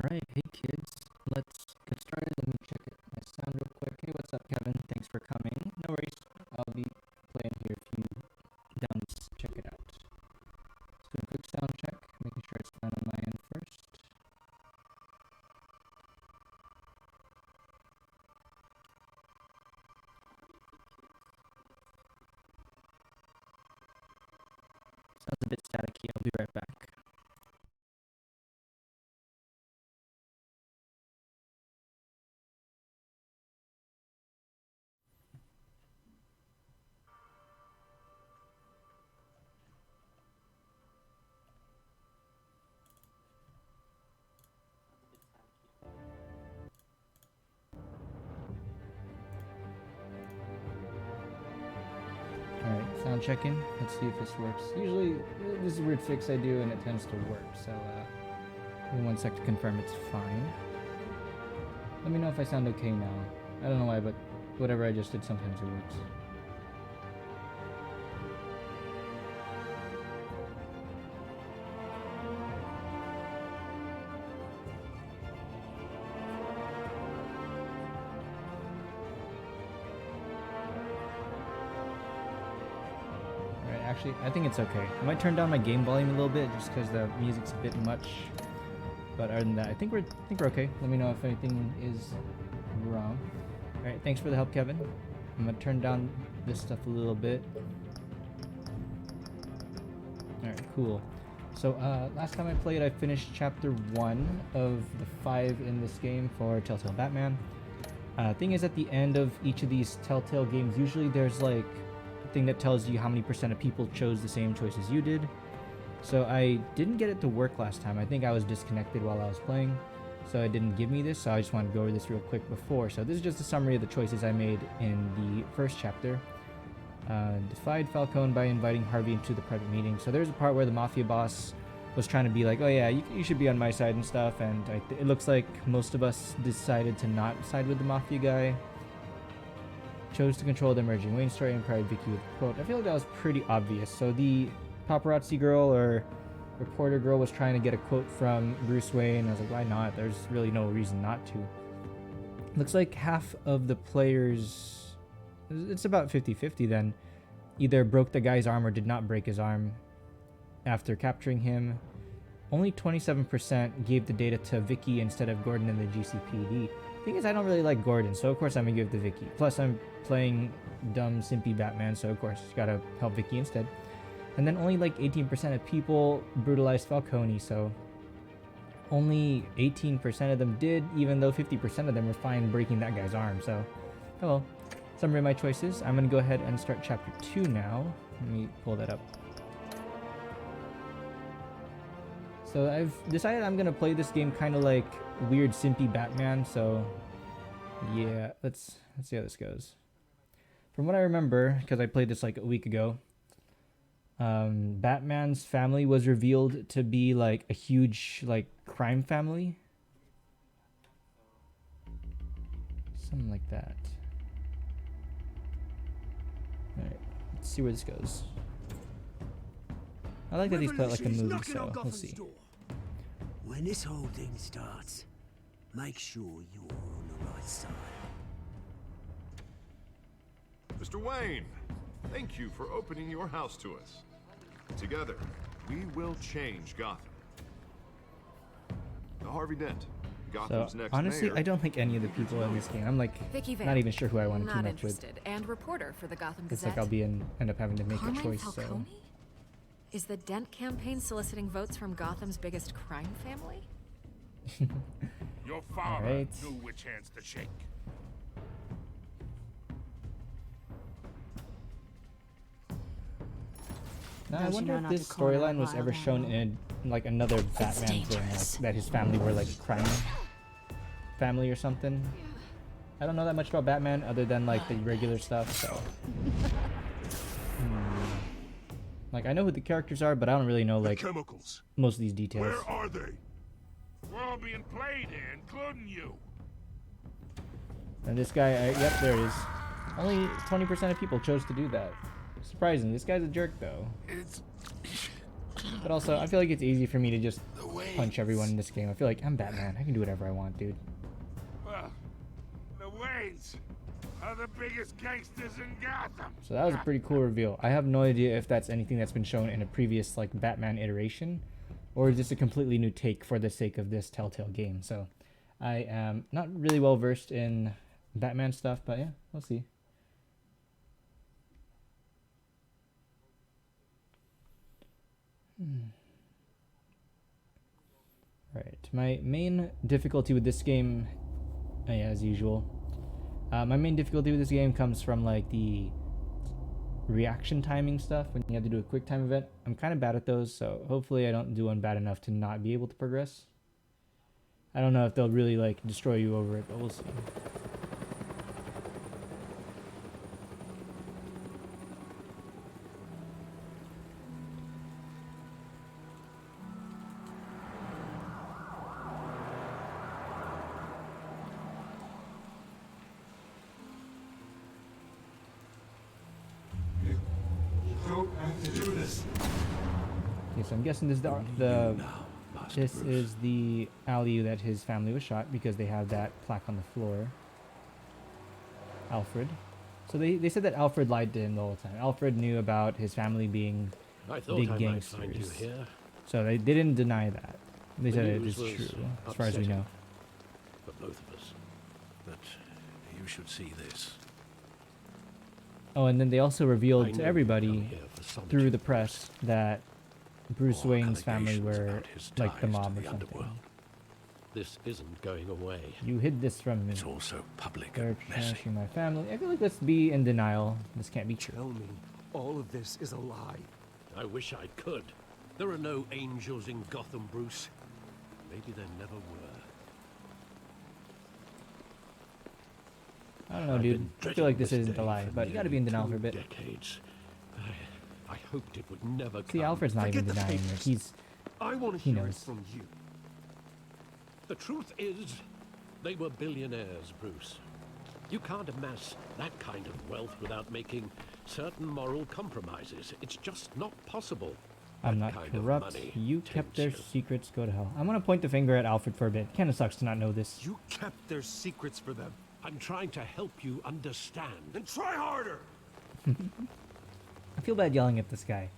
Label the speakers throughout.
Speaker 1: Alright, hey kids, let's get started. Let me check it. My sound real quick. Hey, what's up, Kevin? Thanks for coming. No worries. I'll be playing here if you down to check it out. Let's do a quick sound check, making sure it's fine on my end first. Sounds a bit staticky. I'll be right back. Alright, sound checking. Let's see if this works. Usually, this is a weird fix I do and it tends to work, so give me 1 sec to confirm it's fine. Let me know if I sound okay now. I don't know why, but whatever I just did, sometimes it works. Actually, I think it's okay. I might turn down my game volume a little bit just because the music's a bit much. But other than that, I think we're okay. Let me know if anything is wrong. Alright, thanks for the help, Kevin. I'm gonna turn down this stuff a little bit. Alright, cool. So last time I played, I finished chapter 1 of the 5 in this game for Telltale Batman. Thing is, at the end of each of these Telltale games, usually there's like thing that tells you how many % of people chose the same choice as you did. So I didn't get it to work last time. I think I was disconnected while I was playing, so it didn't give me this, so I just wanted to go over this real quick before. So this is just a summary of the choices I made in the first chapter. Defied Falcone by inviting Harvey into the private meeting. So there's a part where the mafia boss was trying to be like, oh yeah, you should be on my side and stuff, and it looks like most of us decided to not side with the mafia guy. Chose to control the emerging Wayne story and pride Vicky with a quote. I feel like that was pretty obvious. So the paparazzi girl or reporter girl was trying to get a quote from Bruce Wayne. I was like, why not? There's really no reason not to. Looks like half of the players, it's about 50-50 then, either broke the guy's arm or did not break his arm after capturing him. Only 27% gave the data to Vicky instead of Gordon and the GCPD. Thing is, I don't really like Gordon, so of course I'm gonna give it to Vicky. Plus, I'm playing dumb, simpy Batman, so of course, gotta help Vicky instead. And then only like 18% of people brutalized Falcone, so only 18% of them did, even though 50% of them were fine breaking that guy's arm. So, oh well. Summary of my choices. I'm gonna go ahead and start chapter 2 now. Let me pull that up. So I've decided I'm gonna play this game kind of like weird simpy Batman, so yeah, let's see how this goes. From what I remember, because I played this like a week ago, Batman's family was revealed to be like a huge like crime family, something like that. All right, let's see where this goes. I like that these play like a movie, so we'll see.
Speaker 2: When this whole thing starts, make sure you're on the right side.
Speaker 3: Mr. Wayne, thank you for opening your house to us. Together, we will change Gotham. Now, Harvey Dent, Gotham's next
Speaker 1: honestly,
Speaker 3: mayor.
Speaker 1: I don't like any of the people in this game. I'm like not even sure who I want to team up with.
Speaker 4: And reporter for the Gotham
Speaker 1: It's
Speaker 4: Gazette.
Speaker 1: like I'll end up having to make a choice.
Speaker 4: Falcone?
Speaker 1: So.
Speaker 4: Is the Dent campaign soliciting votes from Gotham's biggest crime family?
Speaker 5: Your father
Speaker 1: right.
Speaker 5: knew which hands to shake.
Speaker 1: Now, I wonder if this storyline was ever shown in like another Batman thing, like, that his family were like crime family or something. I don't know that much about Batman other than like the regular stuff, so. Like, I know who the characters are, but I don't really know like
Speaker 5: Chemicals.
Speaker 1: most of these details.
Speaker 5: Where are they? We're all being played here, including you.
Speaker 1: And this guy, yep, there it is. Only 20% of people chose to do that. Surprising. This guy's a jerk, though.
Speaker 5: It's
Speaker 1: But also, I feel like it's easy for me to just punch everyone in this game. I feel like I'm Batman. I can do whatever I want, dude.
Speaker 5: Well, the Waynes are the biggest gangsters in Gotham.
Speaker 1: So that was a pretty cool reveal. I have no idea if that's anything that's been shown in a previous like Batman iteration, or is this a completely new take for the sake of this Telltale game. So I am not really well versed in Batman stuff, but yeah, we'll see. Right, my main difficulty with this game, yeah, as usual, my main difficulty with this game comes from like the reaction timing stuff when you have to do a quick time event. I'm kind of bad at those, so hopefully I don't do one bad enough to not be able to progress. I don't know if they'll really like destroy you over it, but we'll see. Okay, so I'm guessing this is the alley that his family was shot because they have that plaque on the floor. Alfred. So they said that Alfred lied to him the whole time. Alfred knew about his family being big gangsters. So they didn't deny that. They said it is true, as far as we know.
Speaker 6: For both of us. But you should see this.
Speaker 1: Oh, and then they also revealed to everybody through the press that Bruce Wayne's family were like the mob or something.
Speaker 6: This isn't going away.
Speaker 1: You hid this from me.
Speaker 6: It's also public
Speaker 1: They're
Speaker 6: and messy.
Speaker 1: trashing my family. I feel like let's be in denial. This can't be true.
Speaker 7: Tell me, all of this is a lie.
Speaker 6: I wish I could. There are no angels in Gotham, Bruce. Maybe there never were.
Speaker 1: I don't know, dude. I feel like this isn't a lie, but you gotta be in denial for a bit.
Speaker 6: Decades. I hoped it would never
Speaker 1: See,
Speaker 6: come.
Speaker 1: Alfred's not even denying it.
Speaker 7: I want to
Speaker 1: he
Speaker 7: hear it
Speaker 1: knows.
Speaker 7: from you.
Speaker 6: The truth is, they were billionaires, Bruce. You can't amass that kind of wealth without making certain moral compromises. It's just not possible.
Speaker 1: I'm
Speaker 6: That
Speaker 1: not
Speaker 6: kind of
Speaker 1: corrupt.
Speaker 6: money
Speaker 1: You kept their
Speaker 6: tempts
Speaker 1: secrets. Go to hell. I'm gonna point the finger at Alfred for a bit. Kinda sucks to not know this.
Speaker 7: You kept their secrets for them.
Speaker 6: I'm trying to help you understand.
Speaker 7: Then try harder!
Speaker 1: I feel bad yelling at this guy.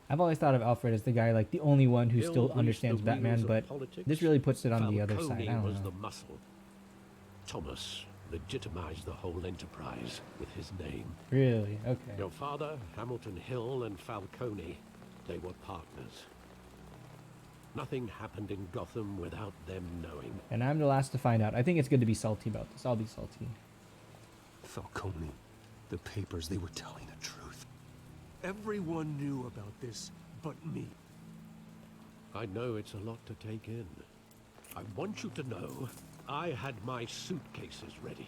Speaker 1: I've always thought of Alfred as the guy, like the only one who
Speaker 6: He'll
Speaker 1: still
Speaker 6: grease
Speaker 1: understands
Speaker 6: the
Speaker 1: Batman,
Speaker 6: wheels of
Speaker 1: but
Speaker 6: politics.
Speaker 1: this really puts it on the other
Speaker 6: Falcone
Speaker 1: side. I don't
Speaker 6: was
Speaker 1: know.
Speaker 6: the muscle. Thomas legitimized the whole enterprise with his name.
Speaker 1: Really? Okay.
Speaker 6: Your father, Hamilton Hill, and Falcone, they were partners. Nothing happened in Gotham without them knowing.
Speaker 1: And I'm the last to find out. I think it's good to be salty about this. I'll be salty.
Speaker 7: Falcone, the papers, they were telling the truth. Everyone knew about this but me.
Speaker 6: I know it's a lot to take in. I want you to know I had my suitcases ready.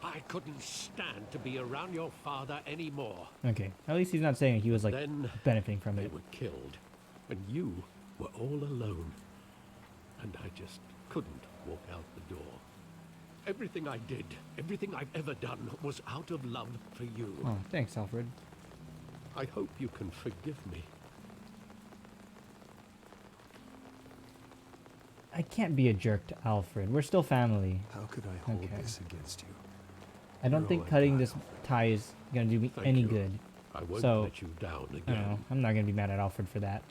Speaker 6: I couldn't stand to be around your father anymore.
Speaker 1: Okay. At least he's not saying he was like
Speaker 6: Then
Speaker 1: benefiting from
Speaker 6: they
Speaker 1: it.
Speaker 6: were killed, and you were all alone. And I just couldn't walk out the door. Everything I did, everything I've ever done, was out of love for you.
Speaker 1: Oh, thanks, Alfred.
Speaker 6: I hope you can forgive me.
Speaker 1: I can't be a jerk to Alfred. We're still family.
Speaker 7: How could I hold
Speaker 1: Okay.
Speaker 7: this against you?
Speaker 1: I don't
Speaker 7: You're
Speaker 1: think
Speaker 7: all I
Speaker 1: cutting
Speaker 7: got,
Speaker 1: this
Speaker 7: Alfred.
Speaker 1: tie is gonna do me
Speaker 6: Thank
Speaker 1: any
Speaker 6: you.
Speaker 1: good.
Speaker 6: I won't
Speaker 1: So,
Speaker 6: let you down
Speaker 1: I don't
Speaker 6: again.
Speaker 1: know. I'm not gonna be mad at Alfred for that.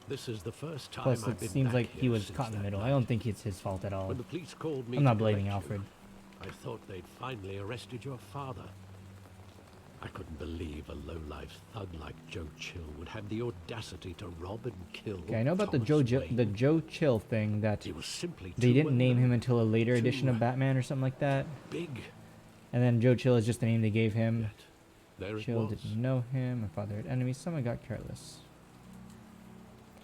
Speaker 6: This is the first time
Speaker 1: Plus,
Speaker 6: I've
Speaker 1: it
Speaker 6: been
Speaker 1: seems
Speaker 6: back
Speaker 1: like he
Speaker 6: here
Speaker 1: was
Speaker 6: since
Speaker 1: caught in the
Speaker 6: that
Speaker 1: middle. I
Speaker 6: night.
Speaker 1: don't think it's his fault at all.
Speaker 6: When the police called me
Speaker 1: I'm not
Speaker 6: to
Speaker 1: blaming
Speaker 6: collect you,
Speaker 1: Alfred.
Speaker 6: I thought they'd finally arrested your father. I couldn't believe a low-life thug like Joe Chill would have the audacity to rob and kill.
Speaker 1: Okay, I know about the
Speaker 6: Thomas Wayne.
Speaker 1: the Joe Chill thing that
Speaker 6: He was simply
Speaker 1: they
Speaker 6: too
Speaker 1: didn't name
Speaker 6: well
Speaker 1: him until a later
Speaker 6: too
Speaker 1: edition of Batman or something like that.
Speaker 6: big.
Speaker 1: And then Joe Chill is just the name they gave him.
Speaker 6: Yet there it
Speaker 1: Chill
Speaker 6: was.
Speaker 1: didn't know him. My father had enemies. Someone got careless.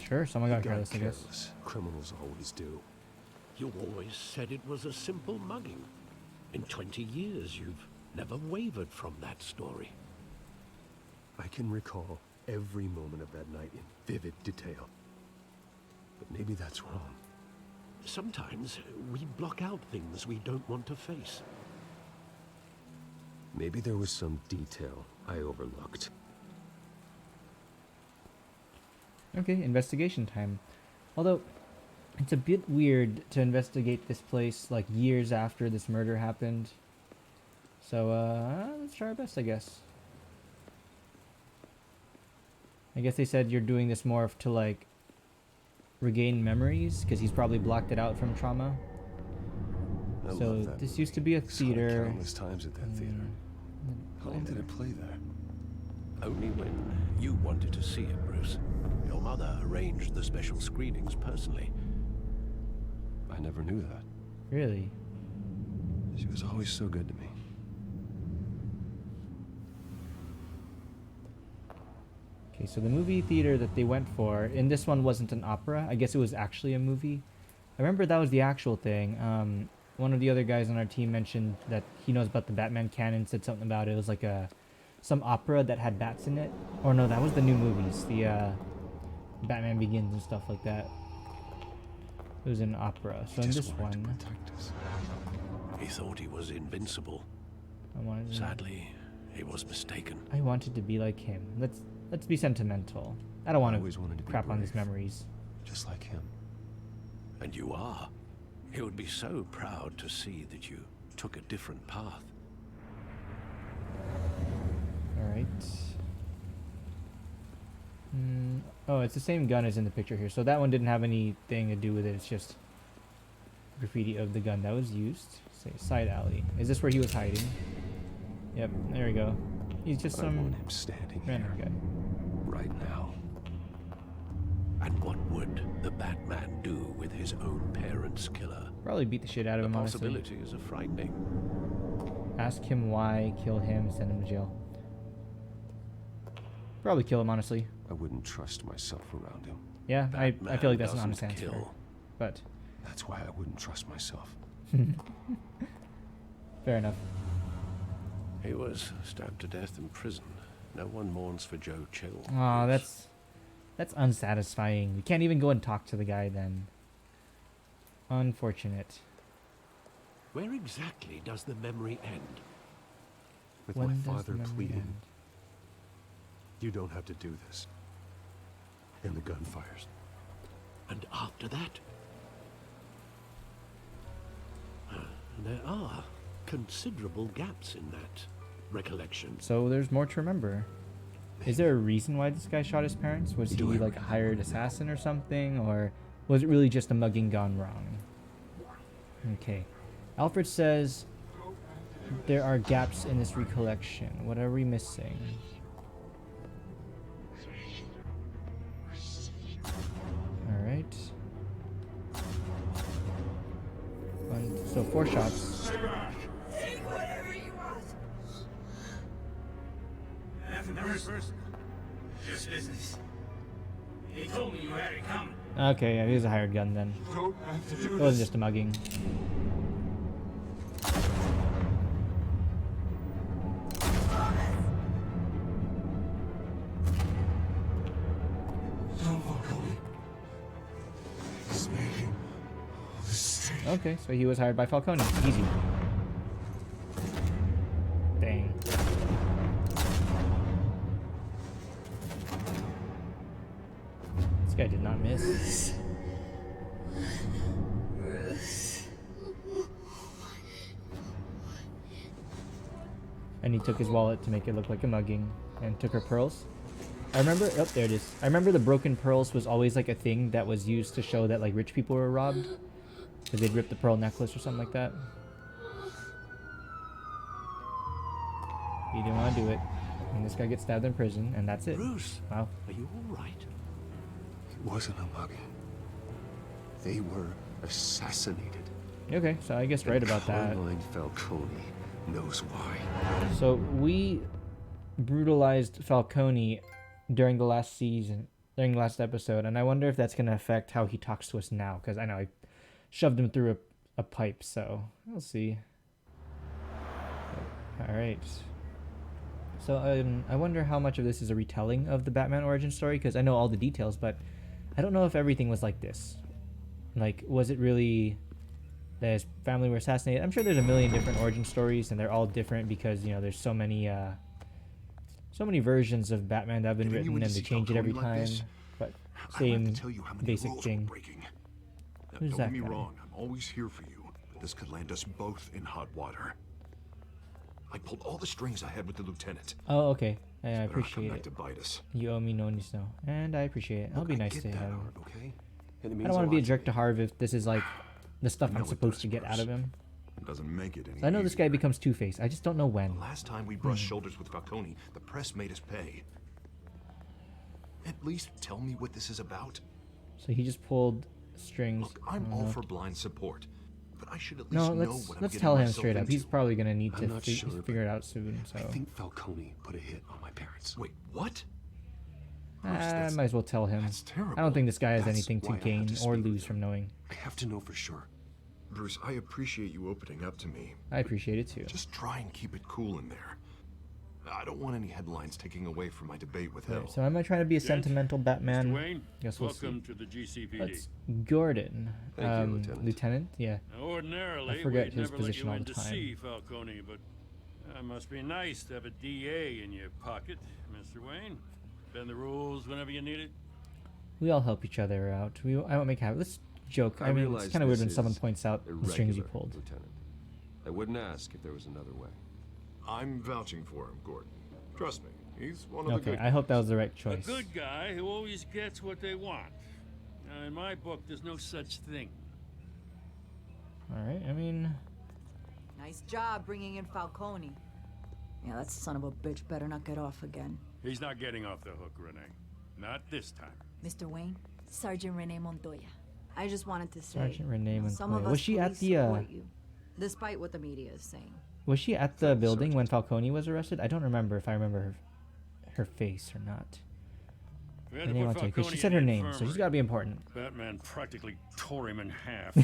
Speaker 1: Sure, someone got careless, I guess.
Speaker 7: careless. Criminals always do.
Speaker 6: You always said it was a simple mugging. In 20 years, you've never wavered from that story.
Speaker 7: I can recall every moment of that night in vivid detail. But maybe that's wrong.
Speaker 6: Sometimes we block out things we don't want to face.
Speaker 7: Maybe there was some detail I overlooked.
Speaker 1: Okay, investigation time. Although, it's a bit weird to investigate this place like years after this murder happened. So, let's try our best, I guess. I guess they said you're doing this more to like regain memories because he's probably blocked it out from trauma.
Speaker 7: I
Speaker 1: So
Speaker 7: love that
Speaker 1: this
Speaker 7: movie.
Speaker 1: used to be a
Speaker 7: Saw it
Speaker 1: theater.
Speaker 7: countless times at that theater. How long did it play there?
Speaker 6: Only when you wanted to see it, Bruce. Your mother arranged the special screenings personally.
Speaker 7: I never knew that.
Speaker 1: Really?
Speaker 7: She was always so good to me.
Speaker 1: Okay, so the movie theater that they went for, and this one wasn't an opera. I guess it was actually a movie. I remember that was the actual thing. One of the other guys on our team mentioned that he knows about the Batman canon, said something about it. It was like some opera that had bats in it. Or no, that was the new movies. The Batman Begins and stuff like that. It was an opera. So in this one,
Speaker 7: Protect us.
Speaker 6: He thought he was invincible.
Speaker 1: I wanted
Speaker 6: Sadly, he was mistaken.
Speaker 1: I wanted to be like him. Let's be sentimental. I don't want
Speaker 7: always wanted
Speaker 1: to
Speaker 7: to be
Speaker 1: crap on his
Speaker 7: brave.
Speaker 1: memories.
Speaker 7: Just like him.
Speaker 6: And you are. He would be so proud to see that you took a different path.
Speaker 1: All right. Oh, it's the same gun as in the picture here. So that one didn't have anything to do with it. It's just graffiti of the gun that was used. Say side alley. Is this where he was hiding? Yep. There we go. He's just
Speaker 7: I
Speaker 1: some
Speaker 7: want him standing
Speaker 1: random
Speaker 7: here,
Speaker 1: guy.
Speaker 7: right now.
Speaker 6: And what would the Batman do with his own parents' killer?
Speaker 1: Probably beat the shit out of
Speaker 6: The
Speaker 1: him. Honestly.
Speaker 6: possibilities are frightening.
Speaker 1: Ask him why. Kill him. Send him to jail. Probably kill him. Honestly.
Speaker 7: I wouldn't trust myself around him.
Speaker 1: Yeah. I feel like that's an
Speaker 6: Batman
Speaker 1: honest
Speaker 6: doesn't
Speaker 1: answer.
Speaker 6: kill.
Speaker 1: But
Speaker 7: That's why I wouldn't trust myself.
Speaker 1: fair enough.
Speaker 6: He was stabbed to death in prison. No one mourns for Joe Chill.
Speaker 1: Aw,
Speaker 6: Bruce.
Speaker 1: that's unsatisfying. We can't even go and talk to the guy then. Unfortunate.
Speaker 6: Where exactly does the memory end?
Speaker 7: With
Speaker 1: When
Speaker 7: my
Speaker 1: does the
Speaker 7: father
Speaker 1: memory
Speaker 7: pleading,
Speaker 1: end?
Speaker 7: you don't have to do this. And the gun fires.
Speaker 6: And after that? There are considerable gaps in that recollection.
Speaker 1: So there's more to remember. Is there a reason why this guy shot his parents? Was he
Speaker 7: Do I
Speaker 1: like a
Speaker 7: really
Speaker 1: hired
Speaker 7: wanna know?
Speaker 1: assassin or something? Or was it really just a mugging gone wrong? Okay. Alfred says there are gaps in this recollection. What are we missing? Alright. So 4 shots.
Speaker 2: Take whatever you want.
Speaker 8: Nothing personal. Just business. He told me you had it coming.
Speaker 1: Okay, yeah, he was a hired gun then.
Speaker 8: Don't have to do
Speaker 1: It wasn't just a mugging.
Speaker 8: Don't walk away. He's making a mistake.
Speaker 1: Okay, so he was hired by Falcone. Easy. Dang. This guy did not miss. And he took his wallet to make it look like a mugging and took her pearls. I remember, oh, there it is. I remember the broken pearls was always like a thing that was used to show that like rich people were robbed. Because they'd rip the pearl necklace or something like that. He didn't want to do it. And this guy gets stabbed in prison, and that's it.
Speaker 6: Bruce,
Speaker 1: Wow.
Speaker 6: are you all right?
Speaker 7: It wasn't a mugging. They were assassinated.
Speaker 1: Okay, so I guess right about that.
Speaker 7: Carmine Falcone knows why.
Speaker 1: So we brutalized Falcone during the last season, during the last episode, and I wonder if that's going to affect how he talks to us now, because I know I shoved him through a pipe, so we'll see. Alright. So I wonder how much of this is a retelling of the Batman origin story, because I know all the details, but I don't know if everything was like this. Like, was it really that his family were assassinated? I'm sure there's a million different origin stories, and they're all different because, you know, there's so many versions of Batman that have been
Speaker 7: Didn't you
Speaker 1: written,
Speaker 7: went to
Speaker 1: and they
Speaker 7: see
Speaker 1: change it every
Speaker 7: Falcone like
Speaker 1: time.
Speaker 7: this?
Speaker 1: But Same
Speaker 3: tell you how many
Speaker 1: basic
Speaker 3: rules
Speaker 1: thing.
Speaker 3: we're breaking. Now,
Speaker 1: Who's
Speaker 3: don't
Speaker 1: that
Speaker 3: get me
Speaker 1: guy?
Speaker 3: wrong, I'm always here for you, but this could land us both in hot water. I pulled all the strings I had with the lieutenant.
Speaker 1: Oh, okay. I
Speaker 3: Better not come
Speaker 1: appreciate
Speaker 3: back
Speaker 1: it.
Speaker 3: to bite us.
Speaker 1: You owe me no need to know. And I appreciate it. It'll be
Speaker 7: I
Speaker 1: nice
Speaker 7: get
Speaker 1: to
Speaker 7: that,
Speaker 1: have.
Speaker 7: Harv, okay? And it
Speaker 1: I
Speaker 7: means
Speaker 1: don't want to be a
Speaker 7: lot
Speaker 1: jerk
Speaker 7: me.
Speaker 1: to Harv if this is like the stuff
Speaker 3: No,
Speaker 1: I'm
Speaker 3: it
Speaker 1: supposed
Speaker 3: does,
Speaker 1: to get out
Speaker 3: Bruce.
Speaker 1: of him.
Speaker 3: It doesn't make it any
Speaker 1: So I know this guy
Speaker 3: easier.
Speaker 1: becomes Two-Face. I just don't know when.
Speaker 3: The last time we brushed shoulders with Falcone, the press made us pay. At least tell me what this is about.
Speaker 1: So he just pulled strings.
Speaker 3: Look, I'm
Speaker 1: I don't
Speaker 3: all
Speaker 1: know.
Speaker 3: for blind support, but I should at least
Speaker 1: No,
Speaker 3: know
Speaker 1: let's
Speaker 3: what I'm
Speaker 1: let's
Speaker 3: getting
Speaker 1: tell him
Speaker 3: myself
Speaker 1: straight up.
Speaker 3: into.
Speaker 1: He's probably gonna need
Speaker 7: I'm
Speaker 1: to
Speaker 7: not sure, but
Speaker 1: figure it out soon. So
Speaker 7: I think Falcone put a hit on my parents.
Speaker 3: Wait, what?
Speaker 1: I
Speaker 3: that's-
Speaker 1: might as well tell him.
Speaker 3: that's
Speaker 1: I don't
Speaker 3: terrible.
Speaker 1: think this guy has
Speaker 7: That's
Speaker 1: anything to
Speaker 7: why I have
Speaker 1: gain
Speaker 7: to
Speaker 1: or
Speaker 7: speak with
Speaker 1: lose
Speaker 7: him.
Speaker 1: from knowing.
Speaker 7: I have to know for sure.
Speaker 3: Bruce, I appreciate you opening up to me.
Speaker 1: I appreciate it too.
Speaker 3: Just try and keep it cool in there. I don't want any headlines taking away from my debate with Hill.
Speaker 1: Right, so am I trying to be a
Speaker 8: Gent,
Speaker 1: sentimental Batman?
Speaker 8: Mr. Wayne,
Speaker 1: Guess we'll
Speaker 8: welcome
Speaker 1: see.
Speaker 8: to the GCPD.
Speaker 1: That's Gordon.
Speaker 7: Thank you, Lieutenant.
Speaker 1: Yeah.
Speaker 8: Now, ordinarily,
Speaker 1: I forget
Speaker 8: we'd
Speaker 1: his
Speaker 8: never let
Speaker 1: position
Speaker 8: you
Speaker 1: all
Speaker 8: in
Speaker 1: the
Speaker 8: to
Speaker 1: time.
Speaker 8: see Falcone, but it must be nice to have a DA in your pocket, Mr. Wayne. Bend the rules whenever you need it.
Speaker 1: We all help each other out. I won't make habit. Let's joke. I mean, it's
Speaker 7: realize
Speaker 1: kind of weird
Speaker 7: this
Speaker 1: when someone
Speaker 7: is
Speaker 1: points out the strings you
Speaker 7: irregular,
Speaker 1: pulled.
Speaker 7: Lieutenant. I wouldn't ask if there was another way.
Speaker 3: I'm vouching for him, Gordon. Trust me, he's one of the
Speaker 1: Okay,
Speaker 3: good.
Speaker 1: I hope that was the right
Speaker 8: A
Speaker 1: choice.
Speaker 8: good guy who always gets what they want. Now, in my book, there's no such thing.
Speaker 1: All right. I mean,
Speaker 9: Nice job bringing in Falcone. Yeah, that son of a bitch better not get off again.
Speaker 8: He's not getting off the hook, Renee. Not this time.
Speaker 9: Mr. Wayne, Sergeant Renee Montoya. I just wanted to say,
Speaker 1: Sergeant Renee
Speaker 9: you know, some
Speaker 1: Montoya.
Speaker 9: of
Speaker 1: Was
Speaker 9: us
Speaker 1: she at
Speaker 9: police
Speaker 1: the,
Speaker 9: support you, despite what the media is saying.
Speaker 1: was she at the building when Falcone was arrested? I don't remember if I remember her face or not.
Speaker 8: We had to
Speaker 1: Renee
Speaker 8: put
Speaker 1: Montoya, 'cause
Speaker 8: Falcone
Speaker 1: she said
Speaker 8: in
Speaker 1: her
Speaker 8: the
Speaker 1: name, so she's
Speaker 8: infirmary.
Speaker 1: got to be important.
Speaker 8: Batman practically tore him in half.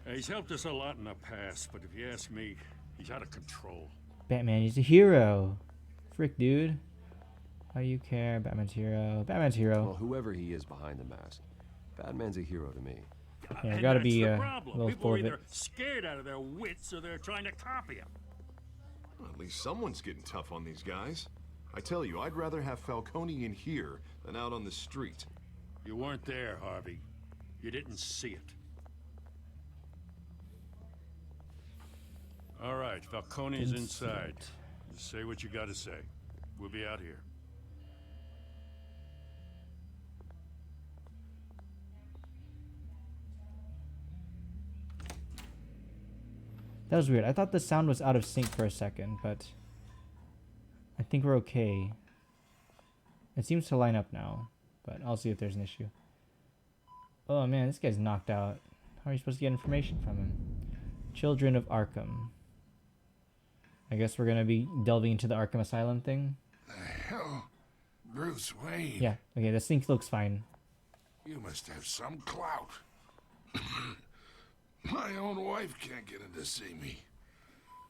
Speaker 8: He's helped us a lot in the past, but if you ask me, he's out of control.
Speaker 1: Batman, he's a hero. Frick, dude. Why do you care? Batman's hero. Batman's hero.
Speaker 7: Well, whoever he is behind the mask, Batman's a hero to me.
Speaker 1: Yeah,
Speaker 8: And
Speaker 1: gotta
Speaker 8: that's
Speaker 1: be
Speaker 8: the
Speaker 1: a
Speaker 8: problem.
Speaker 1: little
Speaker 8: People
Speaker 1: full
Speaker 8: are
Speaker 1: of
Speaker 8: either
Speaker 1: it.
Speaker 8: scared out of their wits or they're trying to copy him.
Speaker 3: Well, at least someone's getting tough on these guys. I tell you, I'd rather have Falcone in here than out on the street.
Speaker 8: You weren't there, Harvey. You didn't see it. All right, Falcone's
Speaker 1: Didn't see
Speaker 8: inside.
Speaker 1: it.
Speaker 8: Just say what you gotta say. We'll be out here.
Speaker 1: That was weird. I thought the sound was out of sync for a second, but I think we're okay. It seems to line up now, but I'll see if there's an issue. Oh man, this guy's knocked out. How are you supposed to get information from him? Children of Arkham. I guess we're gonna be delving into the Arkham Asylum thing.
Speaker 5: The hell? Bruce Wayne?
Speaker 1: Yeah, okay, the sync looks fine.
Speaker 5: You must have some clout. My own wife can't get in to see me.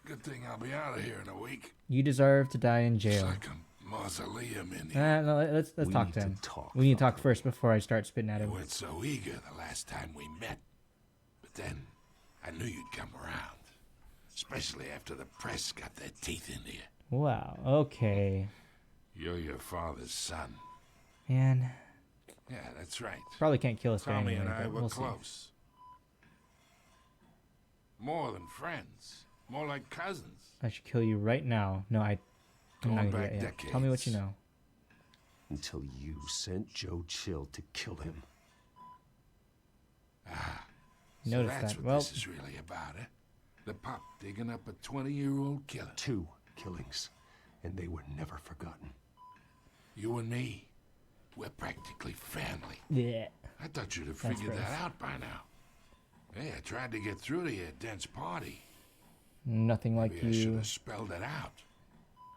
Speaker 5: Good thing I'll be out of here in a week.
Speaker 1: You deserve to die in
Speaker 5: It's
Speaker 1: jail.
Speaker 5: like a mausoleum in here.
Speaker 1: No, let's
Speaker 7: We
Speaker 1: talk
Speaker 7: need
Speaker 1: to
Speaker 7: to
Speaker 1: him.
Speaker 7: talk,
Speaker 1: We need to talk
Speaker 7: Falcone.
Speaker 1: first before I start spitting at
Speaker 5: You
Speaker 1: him.
Speaker 5: weren't so eager the last time we met. But then, I knew you'd come around. Especially after the press got their teeth into you.
Speaker 1: Wow, okay.
Speaker 5: You're your father's son.
Speaker 1: Man,
Speaker 5: Yeah, that's right.
Speaker 1: probably can't kill us guy
Speaker 5: Tommy
Speaker 1: anyway,
Speaker 5: and I
Speaker 1: but
Speaker 5: were
Speaker 1: we'll see.
Speaker 5: close. More than friends. More like cousins.
Speaker 1: I should kill you right now. No, I'm
Speaker 5: Going
Speaker 1: not gonna do
Speaker 5: back
Speaker 1: that yet. Tell me what you
Speaker 5: decades.
Speaker 1: know.
Speaker 7: Until you sent Joe Chill to kill him.
Speaker 1: Notice
Speaker 5: so that's
Speaker 1: that.
Speaker 5: what
Speaker 1: Well,
Speaker 5: this is really about, eh? The pup digging up a 20-year-old killer.
Speaker 7: 2 killings, and they were never forgotten.
Speaker 5: You and me, we're practically family.
Speaker 1: yeah.
Speaker 5: I thought you'd have
Speaker 1: That's
Speaker 5: figured that
Speaker 1: gross.
Speaker 5: out by now. Hey, I tried to get through to your dense party.
Speaker 1: Nothing like
Speaker 5: Maybe I should
Speaker 1: you.
Speaker 5: have spelled it out.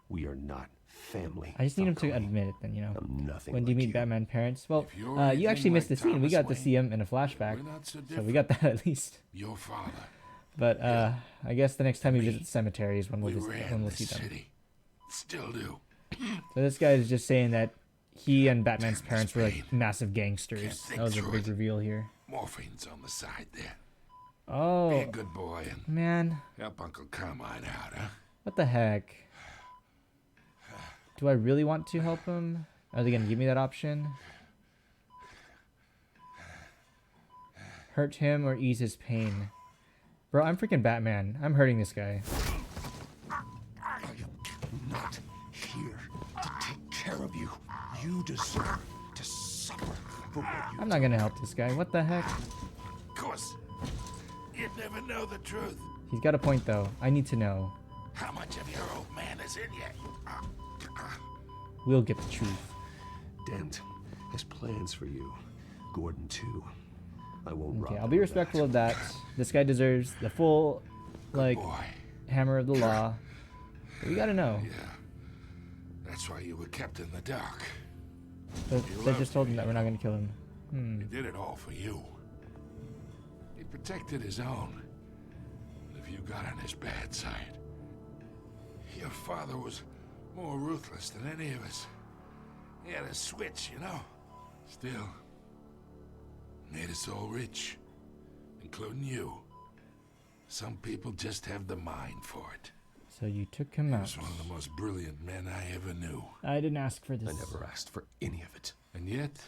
Speaker 7: We are not family.
Speaker 1: I just need him to
Speaker 7: Falcone.
Speaker 1: admit it then, you know.
Speaker 7: I'm nothing
Speaker 1: When do you
Speaker 7: like
Speaker 1: meet Batman parents? Well,
Speaker 5: If you're
Speaker 1: you
Speaker 5: anything
Speaker 1: actually missed the
Speaker 5: like
Speaker 1: scene. We
Speaker 5: Thomas
Speaker 1: got to
Speaker 5: Wayne,
Speaker 1: see him in a flashback.
Speaker 5: We're not so
Speaker 1: So
Speaker 5: different.
Speaker 1: we got that at least.
Speaker 5: Your father.
Speaker 1: But I guess the next time we
Speaker 5: Me.
Speaker 1: visit the cemetery is when
Speaker 5: We
Speaker 1: we'll
Speaker 5: ran
Speaker 1: see
Speaker 5: this
Speaker 1: them.
Speaker 5: city. Still do.
Speaker 1: So this guy is just saying that he and Batman's
Speaker 5: Damn,
Speaker 1: parents
Speaker 5: this
Speaker 1: were like
Speaker 5: pain.
Speaker 1: massive
Speaker 5: Can't
Speaker 1: gangsters.
Speaker 5: think
Speaker 1: That was a
Speaker 5: through
Speaker 1: big
Speaker 5: it.
Speaker 1: reveal here.
Speaker 5: Morphine's on the side there. Be
Speaker 1: Oh,
Speaker 5: a good boy and
Speaker 1: man.
Speaker 5: help Uncle Carmine out, huh?
Speaker 1: What the heck? Do I really want to help him? Are they going to give me that option? Hurt him or ease his pain. Bro, I'm freaking Batman. I'm hurting this guy.
Speaker 5: I'm not here to take care of you. You deserve to suffer for what you
Speaker 1: I'm not gonna help this guy. What the heck?
Speaker 5: Of course, you'd never know the truth.
Speaker 1: He's got a point though. I need to know.
Speaker 5: How much of your old man is in you?
Speaker 1: We'll get the truth.
Speaker 7: Dent has plans for you. Gordon, too. I won't rob
Speaker 1: Okay, I'll
Speaker 7: him
Speaker 1: be
Speaker 7: of
Speaker 1: respectful
Speaker 7: that.
Speaker 1: of that. This guy deserves the full, like,
Speaker 5: Boy,
Speaker 1: hammer of the law. But we gotta know.
Speaker 5: yeah. That's why you were kept in the dark.
Speaker 1: But they just told him that we're not gonna kill him.
Speaker 5: He did it all for you. He protected his own. If you got on his bad side, your father was more ruthless than any of us. He had a switch, you know. Still, made us all rich, including you. Some people just have the mind for it.
Speaker 1: So you took him
Speaker 5: He
Speaker 1: out.
Speaker 5: was one of the most brilliant men I ever knew.
Speaker 1: I didn't ask for this.
Speaker 7: I never asked for any of it.
Speaker 5: And yet,